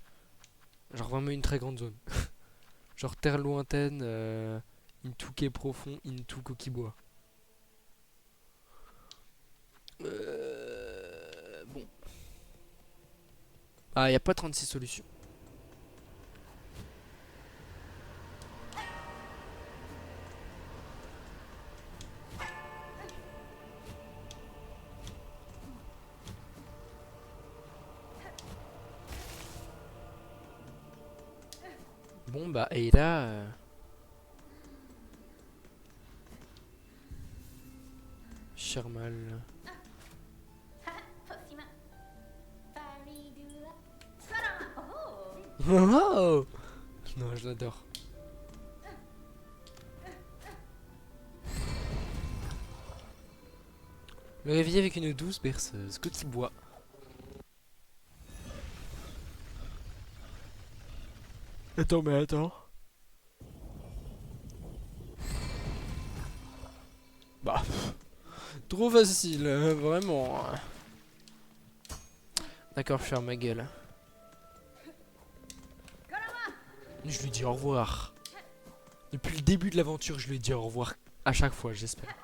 Genre, vraiment une très grande zone. Genre, terre lointaine, into quai profond, into coquille-bois. Bon. Ah, y a pas 36 solutions. Bon bah et là Shermal. Oh non, je l'adore. Le réveiller avec une douce berceuse que tu bois. Attends, mais attends. Bah, trop facile, vraiment. D'accord, je ferme ma gueule. Je lui dis au revoir. Depuis le début de l'aventure, je lui dis au revoir à chaque fois, j'espère.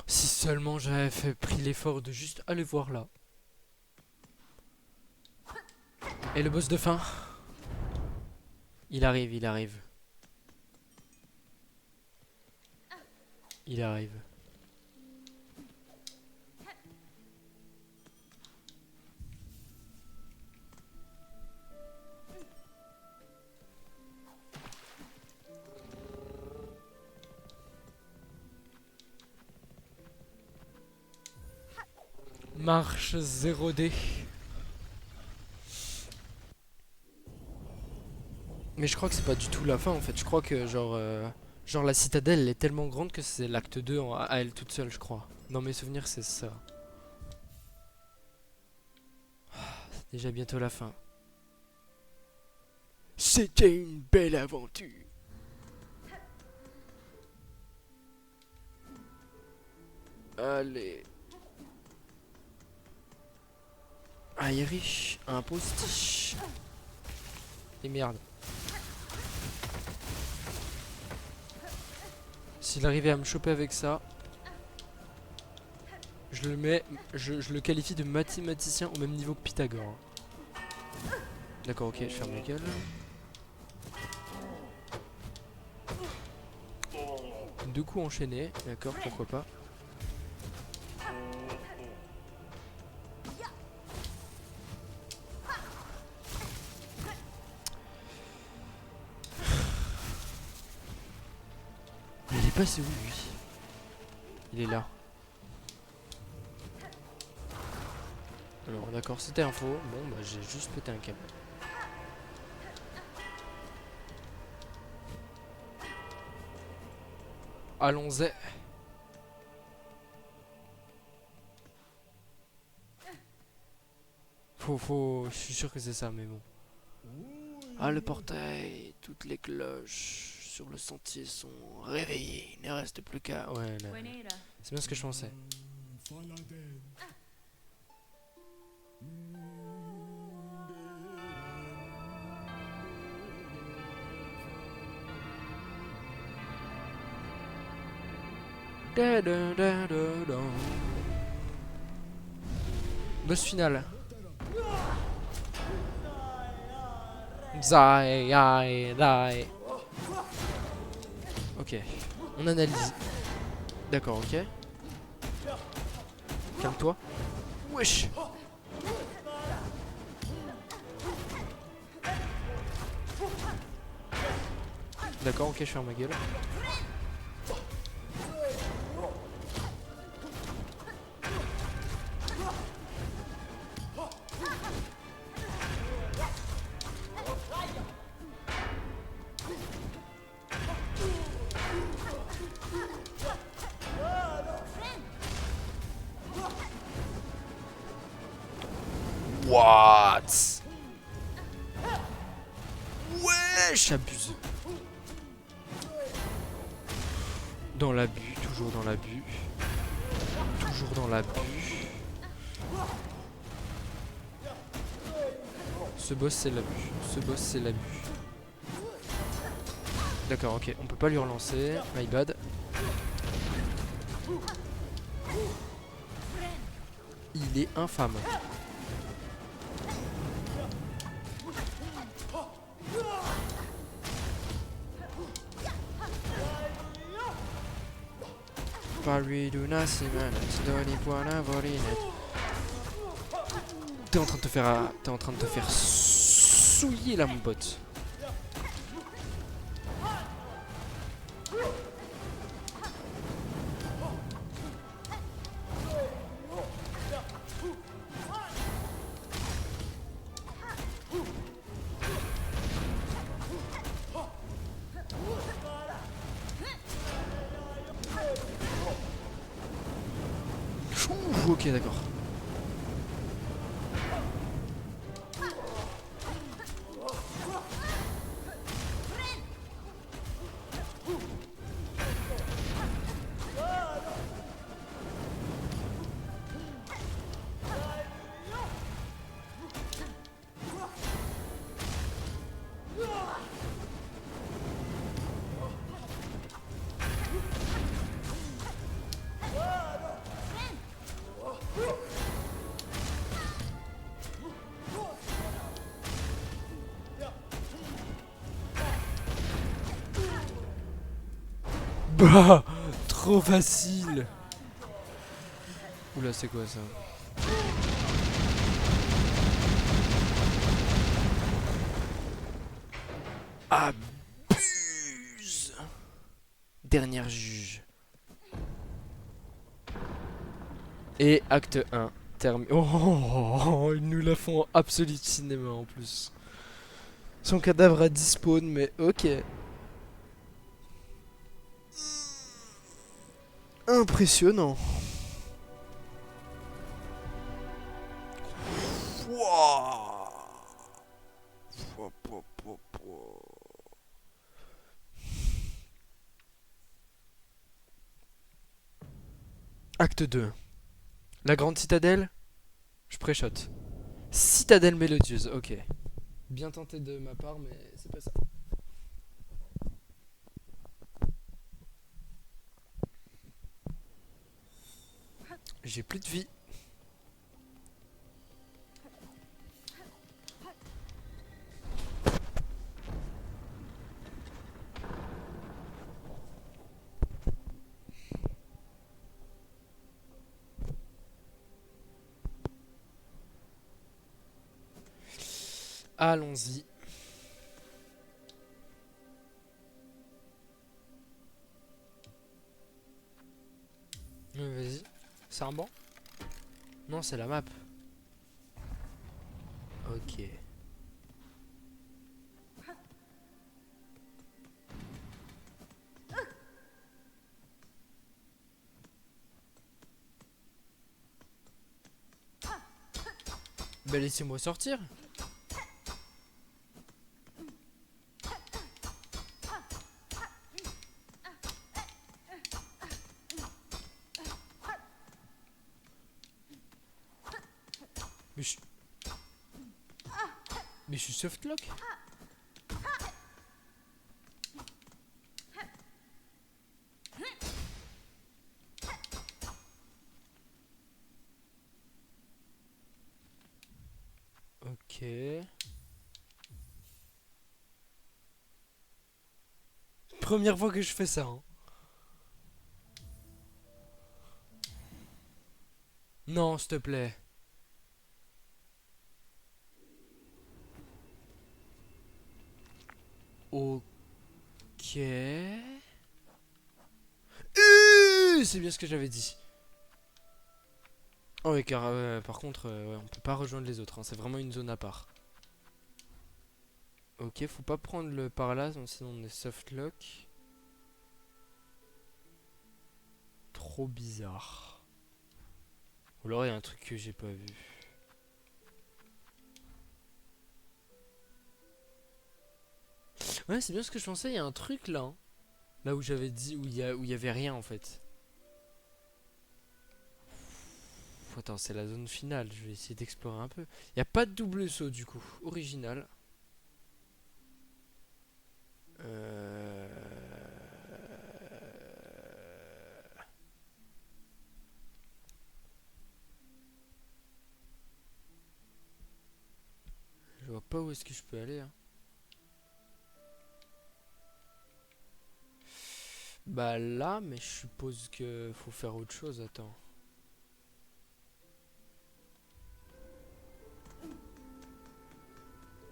Si seulement j'avais pris l'effort de juste aller voir là. Et le boss de fin? Il arrive, il arrive. Il arrive. Marche 0D. Mais je crois que c'est pas du tout la fin en fait. Je crois que genre la citadelle elle est tellement grande que c'est l'acte 2 à elle toute seule, je crois. Dans mes souvenirs, c'est ça. C'est déjà bientôt la fin. C'était une belle aventure. Allez. Irish, un postiche. Et merde. S'il arrivait à me choper avec ça, je le mets, je le qualifie de mathématicien au même niveau que Pythagore. D'accord, ok, je ferme ma gueule. Deux coups enchaînés, d'accord, pourquoi pas. Mais il est passé où lui? Il est là. Alors d'accord, c'était info. Bon bah j'ai juste pété un câble. Allons-y. Je suis sûr que c'est ça, mais bon. Ah, le portail, toutes les cloches sur le sentier sont réveillées. Il ne reste plus qu'à... Ouais, là. C'est bien ce que je pensais. Boss final. Zai, zai, zai. Ok, on analyse. D'accord, ok. Calme-toi. Wesh. D'accord, ok, je ferme ma gueule. What? Ouais, j'abuse. Dans l'abus, toujours dans l'abus. Toujours dans l'abus. Ce boss c'est l'abus. Ce boss c'est l'abus. D'accord, ok, on peut pas lui relancer. My bad. Il est infâme. T'es en train de te faire, t'es en train de te faire souiller là mon pote. Ouh, ok d'accord. Bah, trop facile. Oula, c'est quoi ça? Abuse. Dernière juge. Et acte 1. Terminé. Oh, ils nous la font en Absolute Cinéma en plus. Son cadavre a despawn, mais ok. Impressionnant. Wouah. Acte 2. La grande citadelle. Je pré-shot. Citadelle mélodieuse, ok. Bien tenté de ma part, mais c'est pas ça. J'ai plus de vie. Allons-y. Vas-y. C'est un banc? Non, c'est la map. Ok. Bah laissez-moi sortir. Mais je... Mais je suis softlock. Ok. Première fois que je fais ça. Hein. Non, s'il te plaît. Ok. C'est bien ce que j'avais dit. Oh oui, car par contre, ouais, on peut pas rejoindre les autres. Hein. C'est vraiment une zone à part. Ok, faut pas prendre le par là, sinon on est softlock. Trop bizarre. Ou alors il y a un truc que j'ai pas vu. Ouais, c'est bien ce que je pensais, il y a un truc là. Hein. Là où j'avais dit où il y avait rien en fait. Attends, c'est la zone finale. Je vais essayer d'explorer un peu. Il n'y a pas de double saut du coup. Original. Euh... Je vois pas où est-ce que je peux aller. Hein. Bah là, mais je suppose que faut faire autre chose. Attends.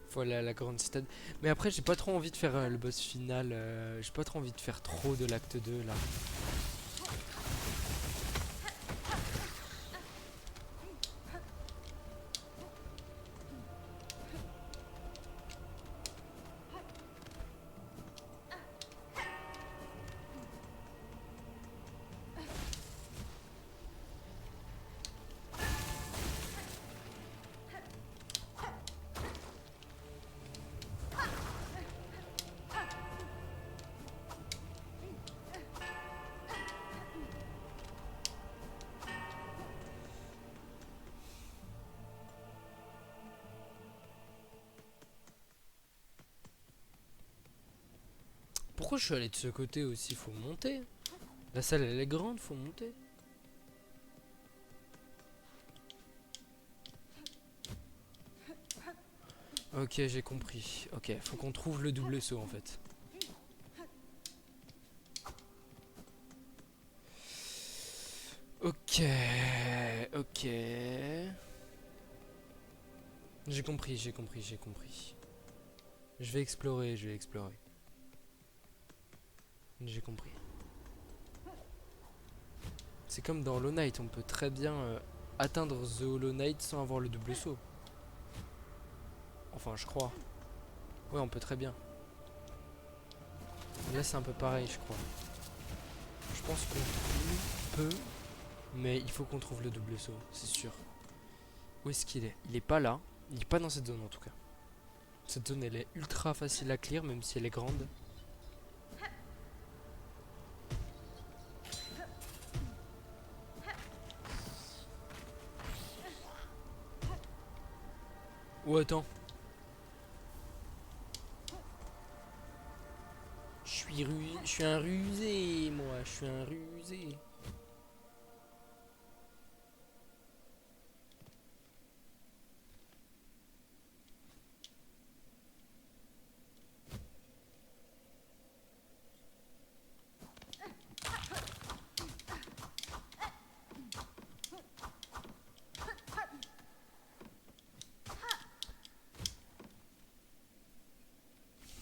Faut aller à la grande citadelle. Mais après, j'ai pas trop envie de faire le boss final. J'ai pas trop envie de faire trop de l'acte 2 là. Pourquoi je suis allé de ce côté aussi? Faut monter. La salle elle est grande, faut monter. Ok, j'ai compris. Ok, faut qu'on trouve le double saut en fait. Ok, ok. J'ai compris, j'ai compris, j'ai compris. Je vais explorer, je vais explorer. J'ai compris. C'est comme dans Hollow Knight, on peut très bien atteindre The Hollow Knight sans avoir le double saut. Enfin, je crois. Ouais, on peut très bien. Là, c'est un peu pareil, je crois. Je pense qu'on peut, mais il faut qu'on trouve le double saut, c'est sûr. Où est-ce qu'il est? Il est pas là. Il est pas dans cette zone en tout cas. Cette zone, elle est ultra facile à clear, même si elle est grande. Oh, attends. Je suis un rusé, moi. Je suis un rusé.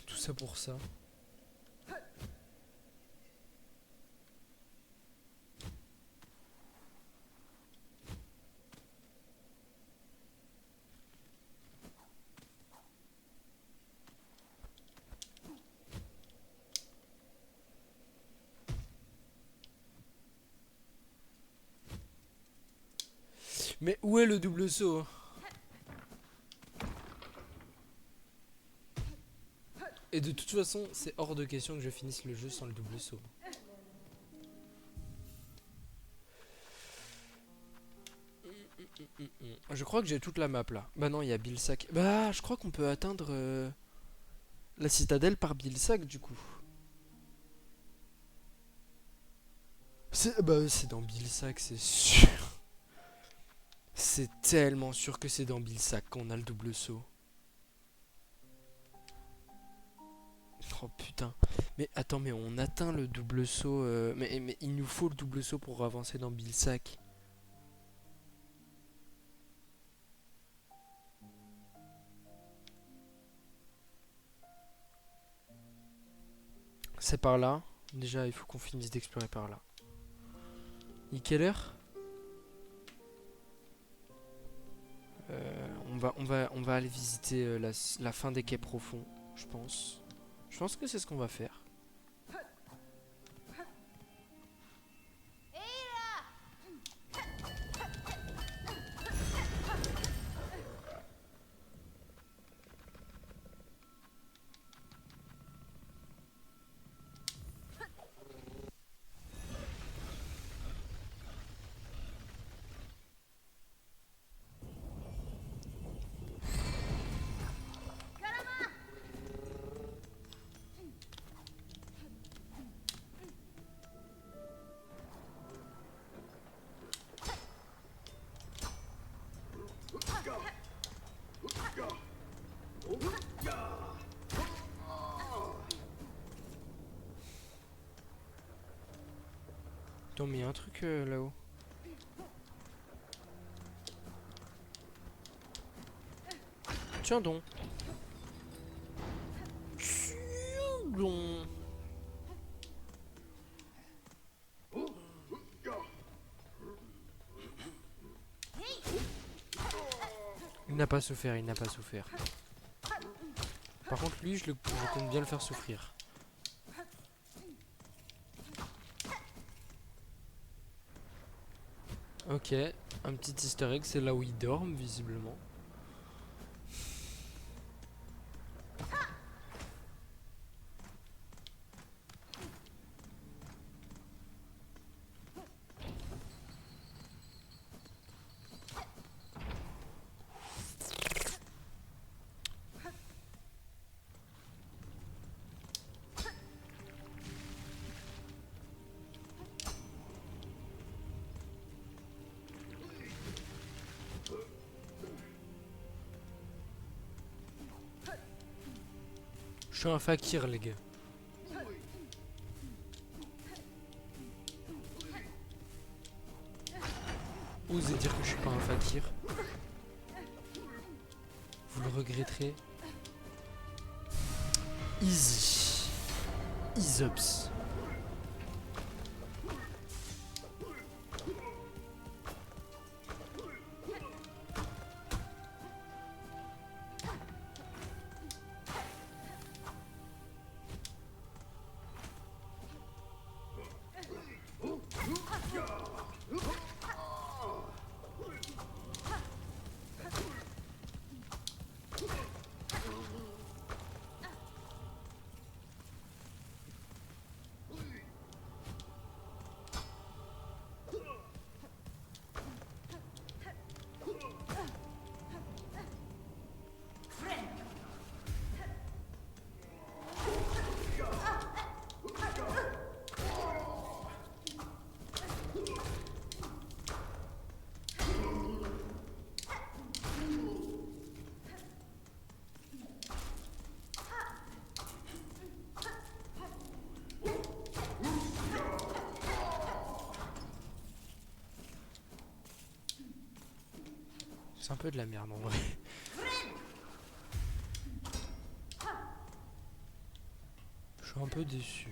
Tout ça pour ça. Mais où est le double saut? Et de toute façon, c'est hors de question que je finisse le jeu sans le double saut. Je crois que j'ai toute la map là. Bah non, il y a Bilsack. Bah, je crois qu'on peut atteindre la citadelle par Bilsack du coup. C'est dans Bilsack, c'est sûr. C'est tellement sûr que c'est dans Bilsack qu'on a le double saut. Oh putain. Mais attends, mais on atteint le double saut. Mais il nous faut le double saut pour avancer dans Bilsack. C'est par là. Déjà, il faut qu'on finisse d'explorer par là. Et quelle heure? On va aller visiter la fin des quais profonds, je pense. Je pense que c'est ce qu'on va faire. Attends, mais y a un truc là-haut. Tiens donc. Tiens donc. Il n'a pas souffert, il n'a pas souffert. Par contre, lui, je compte bien le faire souffrir. Ok, un petit easter egg, c'est là où ils dorment, visiblement. Je suis un fakir, les gars. Osez dire que je suis pas un fakir. Vous le regretterez. Easy. Easops. C'est un peu de la merde en vrai. Je suis un peu déçu.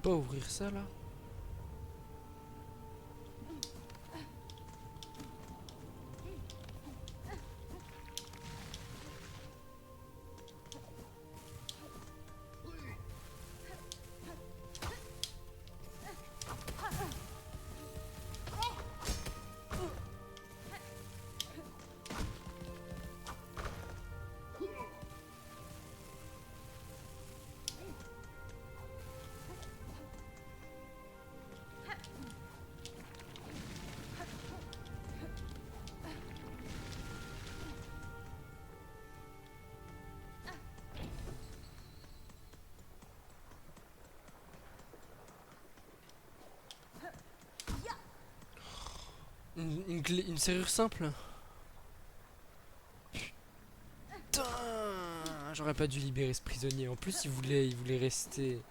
Pas ouvrir ça là? Une serrure simple? Putain, j'aurais pas dû libérer ce prisonnier. En plus, il voulait rester.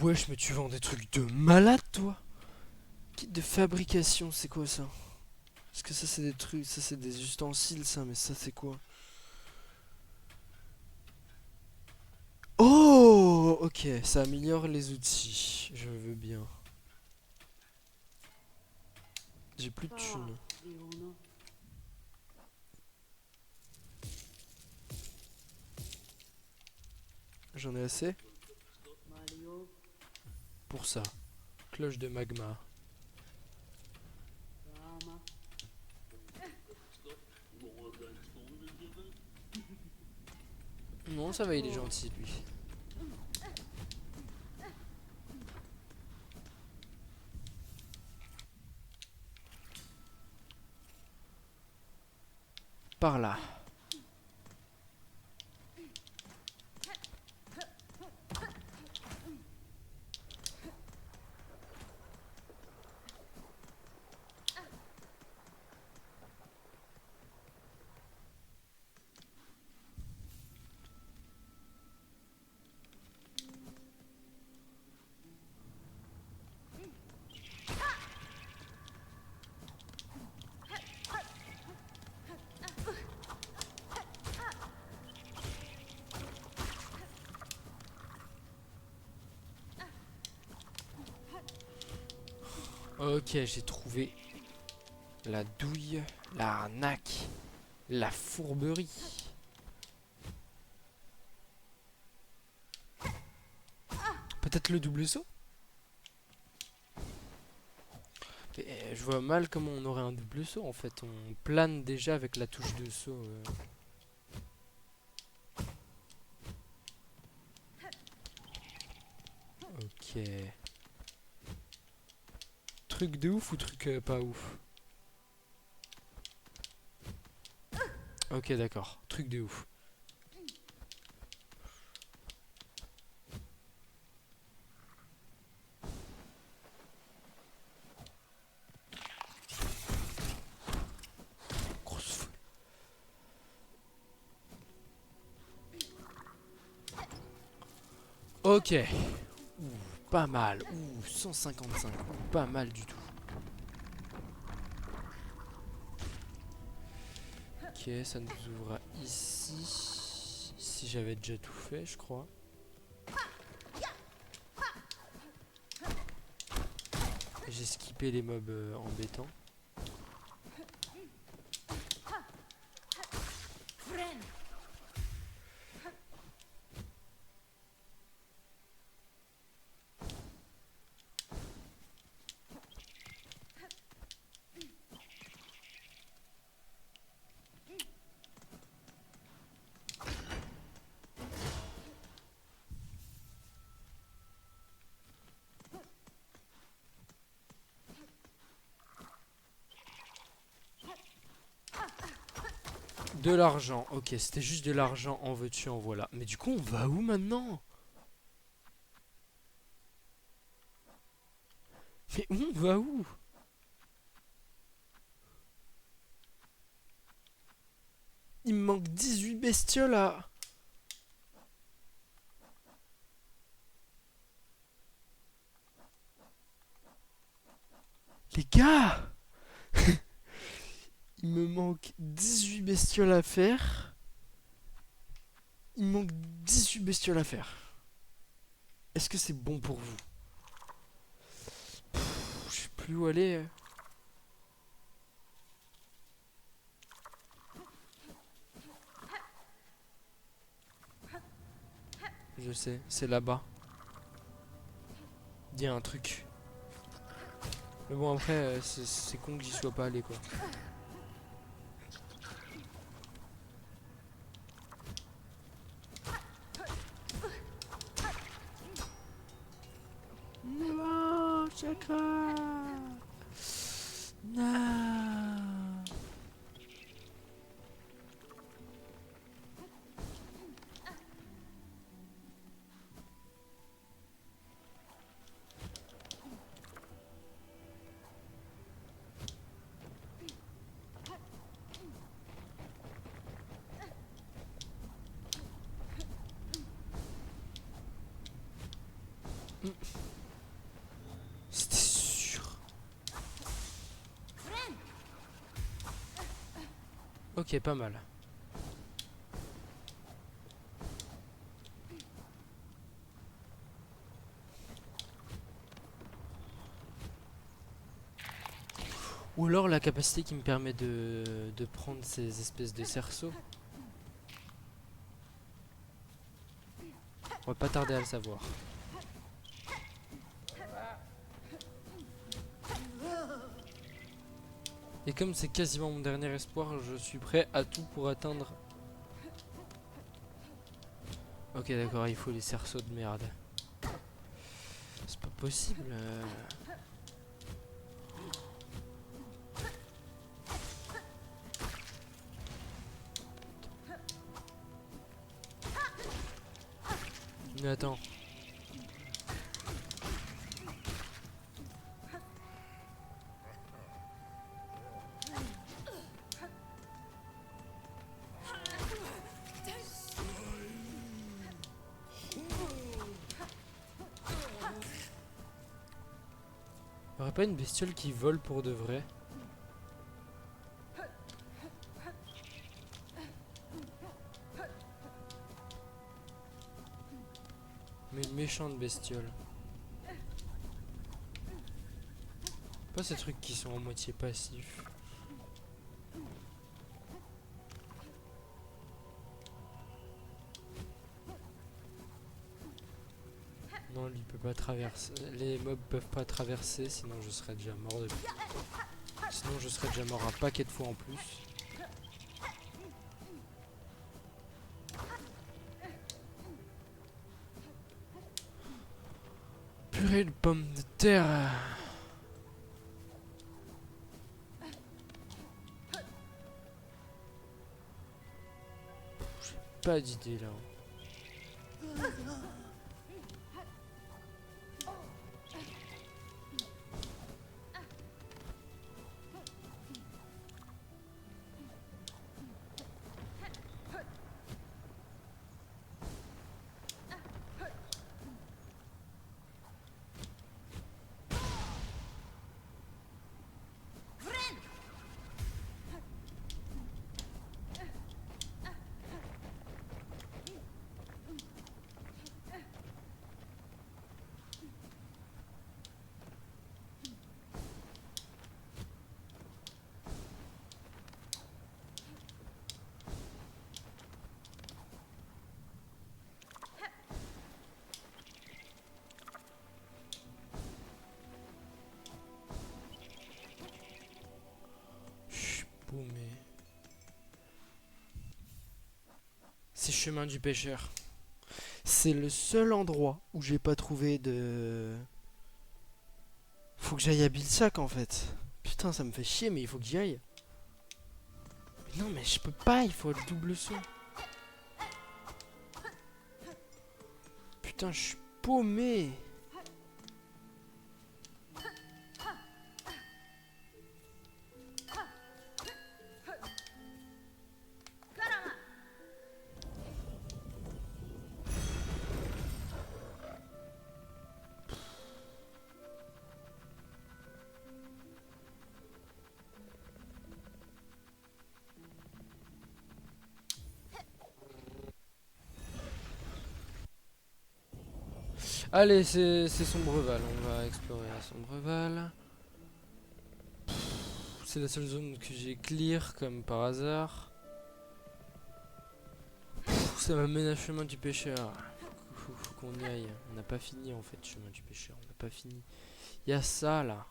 Wesh, mais tu vends des trucs de malade, toi? Kit de fabrication, c'est quoi ça? Est-ce que ça c'est des trucs, ça c'est des ustensiles ça, mais ça c'est quoi? Oh, ok, ça améliore les outils, je veux bien. J'ai plus de thunes. J'en ai assez? Pour ça. Cloche de magma. Non, ça va, il est gentil lui. par là. Ok, j'ai trouvé la douille, l'arnaque, la fourberie. Peut-être le double saut? Et je vois mal comment on aurait un double saut en fait. On plane déjà avec la touche de saut. Ok. Truc de ouf ou truc pas ouf? Ok, d'accord. Truc de ouf. Grosse foule. Ok. Ouh, pas mal. Ouh, 155. Ouh, pas mal du tout. Ok, ça nous ouvre ici. Ici, j'avais déjà tout fait, je crois. J'ai skippé les mobs embêtants. De l'argent, ok, c'était juste de l'argent, en veux-tu, en voilà. Mais du coup, on va où maintenant? Mais on va où? Il me manque 18 bestioles à... Les gars! Il me manque 18 bestioles à faire. Il me manque 18 bestioles à faire. Est-ce que c'est bon pour vous? Je sais plus où aller. Je sais, c'est là-bas. Il y a un truc. Mais bon, après, c'est con que j'y sois pas allé, quoi. Non, chakra. Non. C'était sûr. Ok, pas mal. Ou alors la capacité qui me permet de prendre ces espèces de cerceaux. On va pas tarder à le savoir. Et comme c'est quasiment mon dernier espoir, je suis prêt à tout pour atteindre. Ok, d'accord, il faut les cerceaux de merde. C'est pas possible. Attends. Y'aurait pas une bestiole qui vole pour de vrai? Mais une méchante bestiole. Pas ces trucs qui sont en moitié passifs. Non, lui peut pas traverser. Les mobs peuvent pas traverser, sinon je serais déjà mort depuis. Sinon je serais déjà mort un paquet de fois en plus. Purée de pommes de terre. J'ai pas d'idée là. Mais c'est chemin du pêcheur. C'est le seul endroit où j'ai pas trouvé de... Faut que j'aille à Bilsac en fait. Putain, ça me fait chier, mais il faut que j'y aille. Mais non, mais je peux pas, il faut le double saut. Putain, je suis paumé. Allez, c'est Sombreval. On va explorer la Sombreval. C'est la seule zone que j'ai clear comme par hasard. Ça m'amène à chemin du pêcheur. Faut qu'on y aille. On n'a pas fini en fait, chemin du pêcheur. On n'a pas fini. Il y a ça là.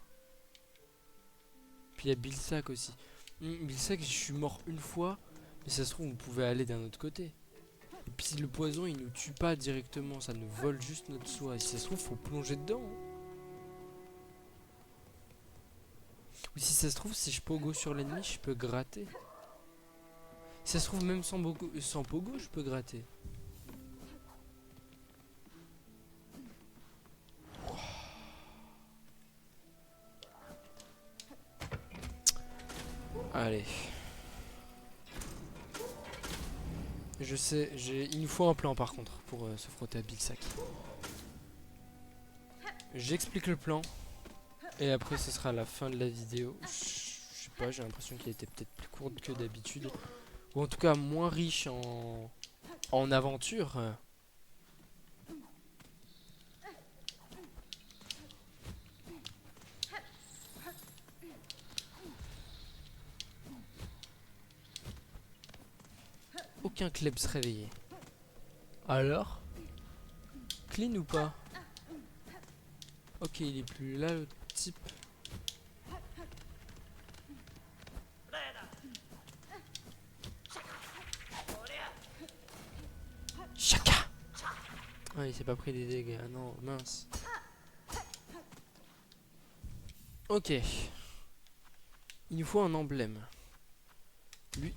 Puis il y a Bilsac aussi. Bilsac, je suis mort une fois. Mais ça se trouve, on pouvait aller d'un autre côté. Et puis si le poison il nous tue pas directement, ça nous vole juste notre soie. Et si ça se trouve, faut plonger dedans. Ou si ça se trouve, si je pogo sur l'ennemi, je peux gratter. Si ça se trouve, même sans pogo, je peux gratter. Allez. Je sais, il nous faut un plan par contre pour se frotter à Bilsac. J'explique le plan. Et après ce sera la fin de la vidéo. Je sais pas, j'ai l'impression qu'il était peut-être plus courte que d'habitude. Ou en tout cas moins riche en aventure. Aucun Klebs réveillé. Alors? Clean ou pas? Ok, il est plus là le type. Chaka! Ah, il s'est pas pris des dégâts, non, mince. Ok. Il nous faut un emblème. Lui,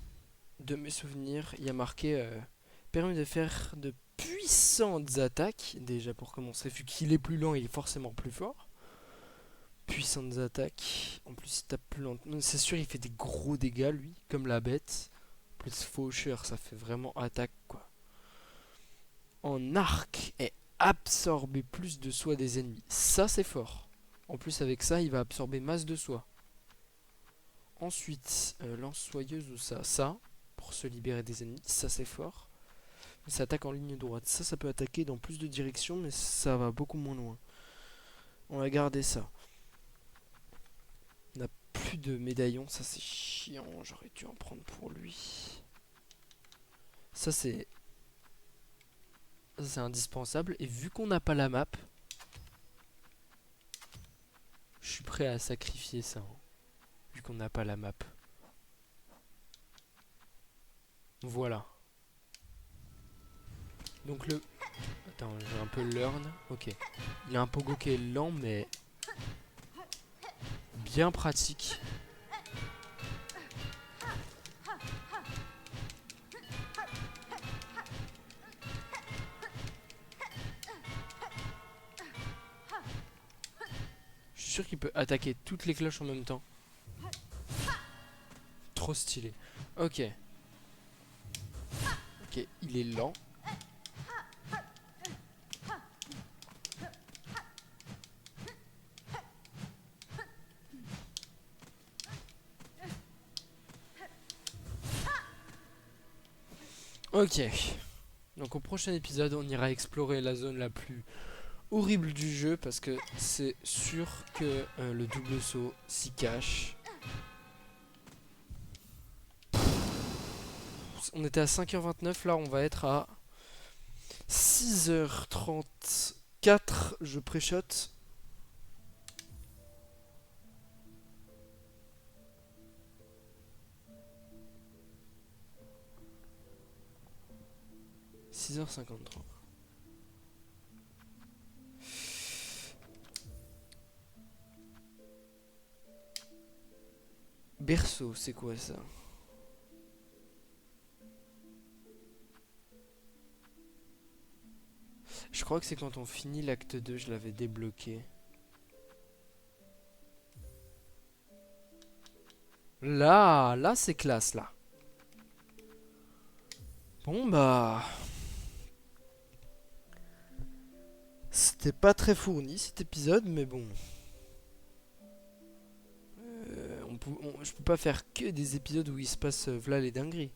de mes souvenirs, il y a marqué permet de faire de puissantes puissantes attaques. Déjà pour commencer, vu qu'il est plus lent, il est forcément plus fort. Puissantes attaques. En plus, il tape plus lentement. C'est sûr, il fait des gros dégâts, lui, comme la bête. Plus faucheur, ça fait vraiment attaque, quoi. En arc, et absorber plus de soie des ennemis. Ça, c'est fort. En plus, avec ça, il va absorber masse de soie. Ensuite, lance soyeuse ou ça. Ça, pour se libérer des ennemis, ça c'est fort. Ça attaque en ligne droite. Ça peut attaquer dans plus de directions, mais ça va beaucoup moins loin. On va garder ça. On n'a plus de médaillons, ça c'est chiant. J'aurais dû en prendre pour lui. Ça c'est indispensable. Et vu qu'on n'a pas la map, je suis prêt à sacrifier ça. Hein, vu qu'on n'a pas la map. Voilà. Donc le... Attends, j'ai un peu learn. Ok. Il y a un pogo qui est lent, mais bien pratique. Je suis sûr qu'il peut attaquer toutes les cloches en même temps. Trop stylé. Ok. Ok, il est lent. Ok. Donc au prochain épisode, on ira explorer la zone la plus horrible du jeu parce que c'est sûr que le double saut s'y cache. On était à 5h29, là on va être à 6h34, je pré-shot. « 6h53. Berceau, c'est quoi ça? Je crois que c'est quand on finit l'acte 2, je l'avais débloqué. Là c'est classe là. Bon bah... C'était pas très fourni cet épisode, mais bon. Je peux pas faire que des épisodes où il se passe v'là les dingueries.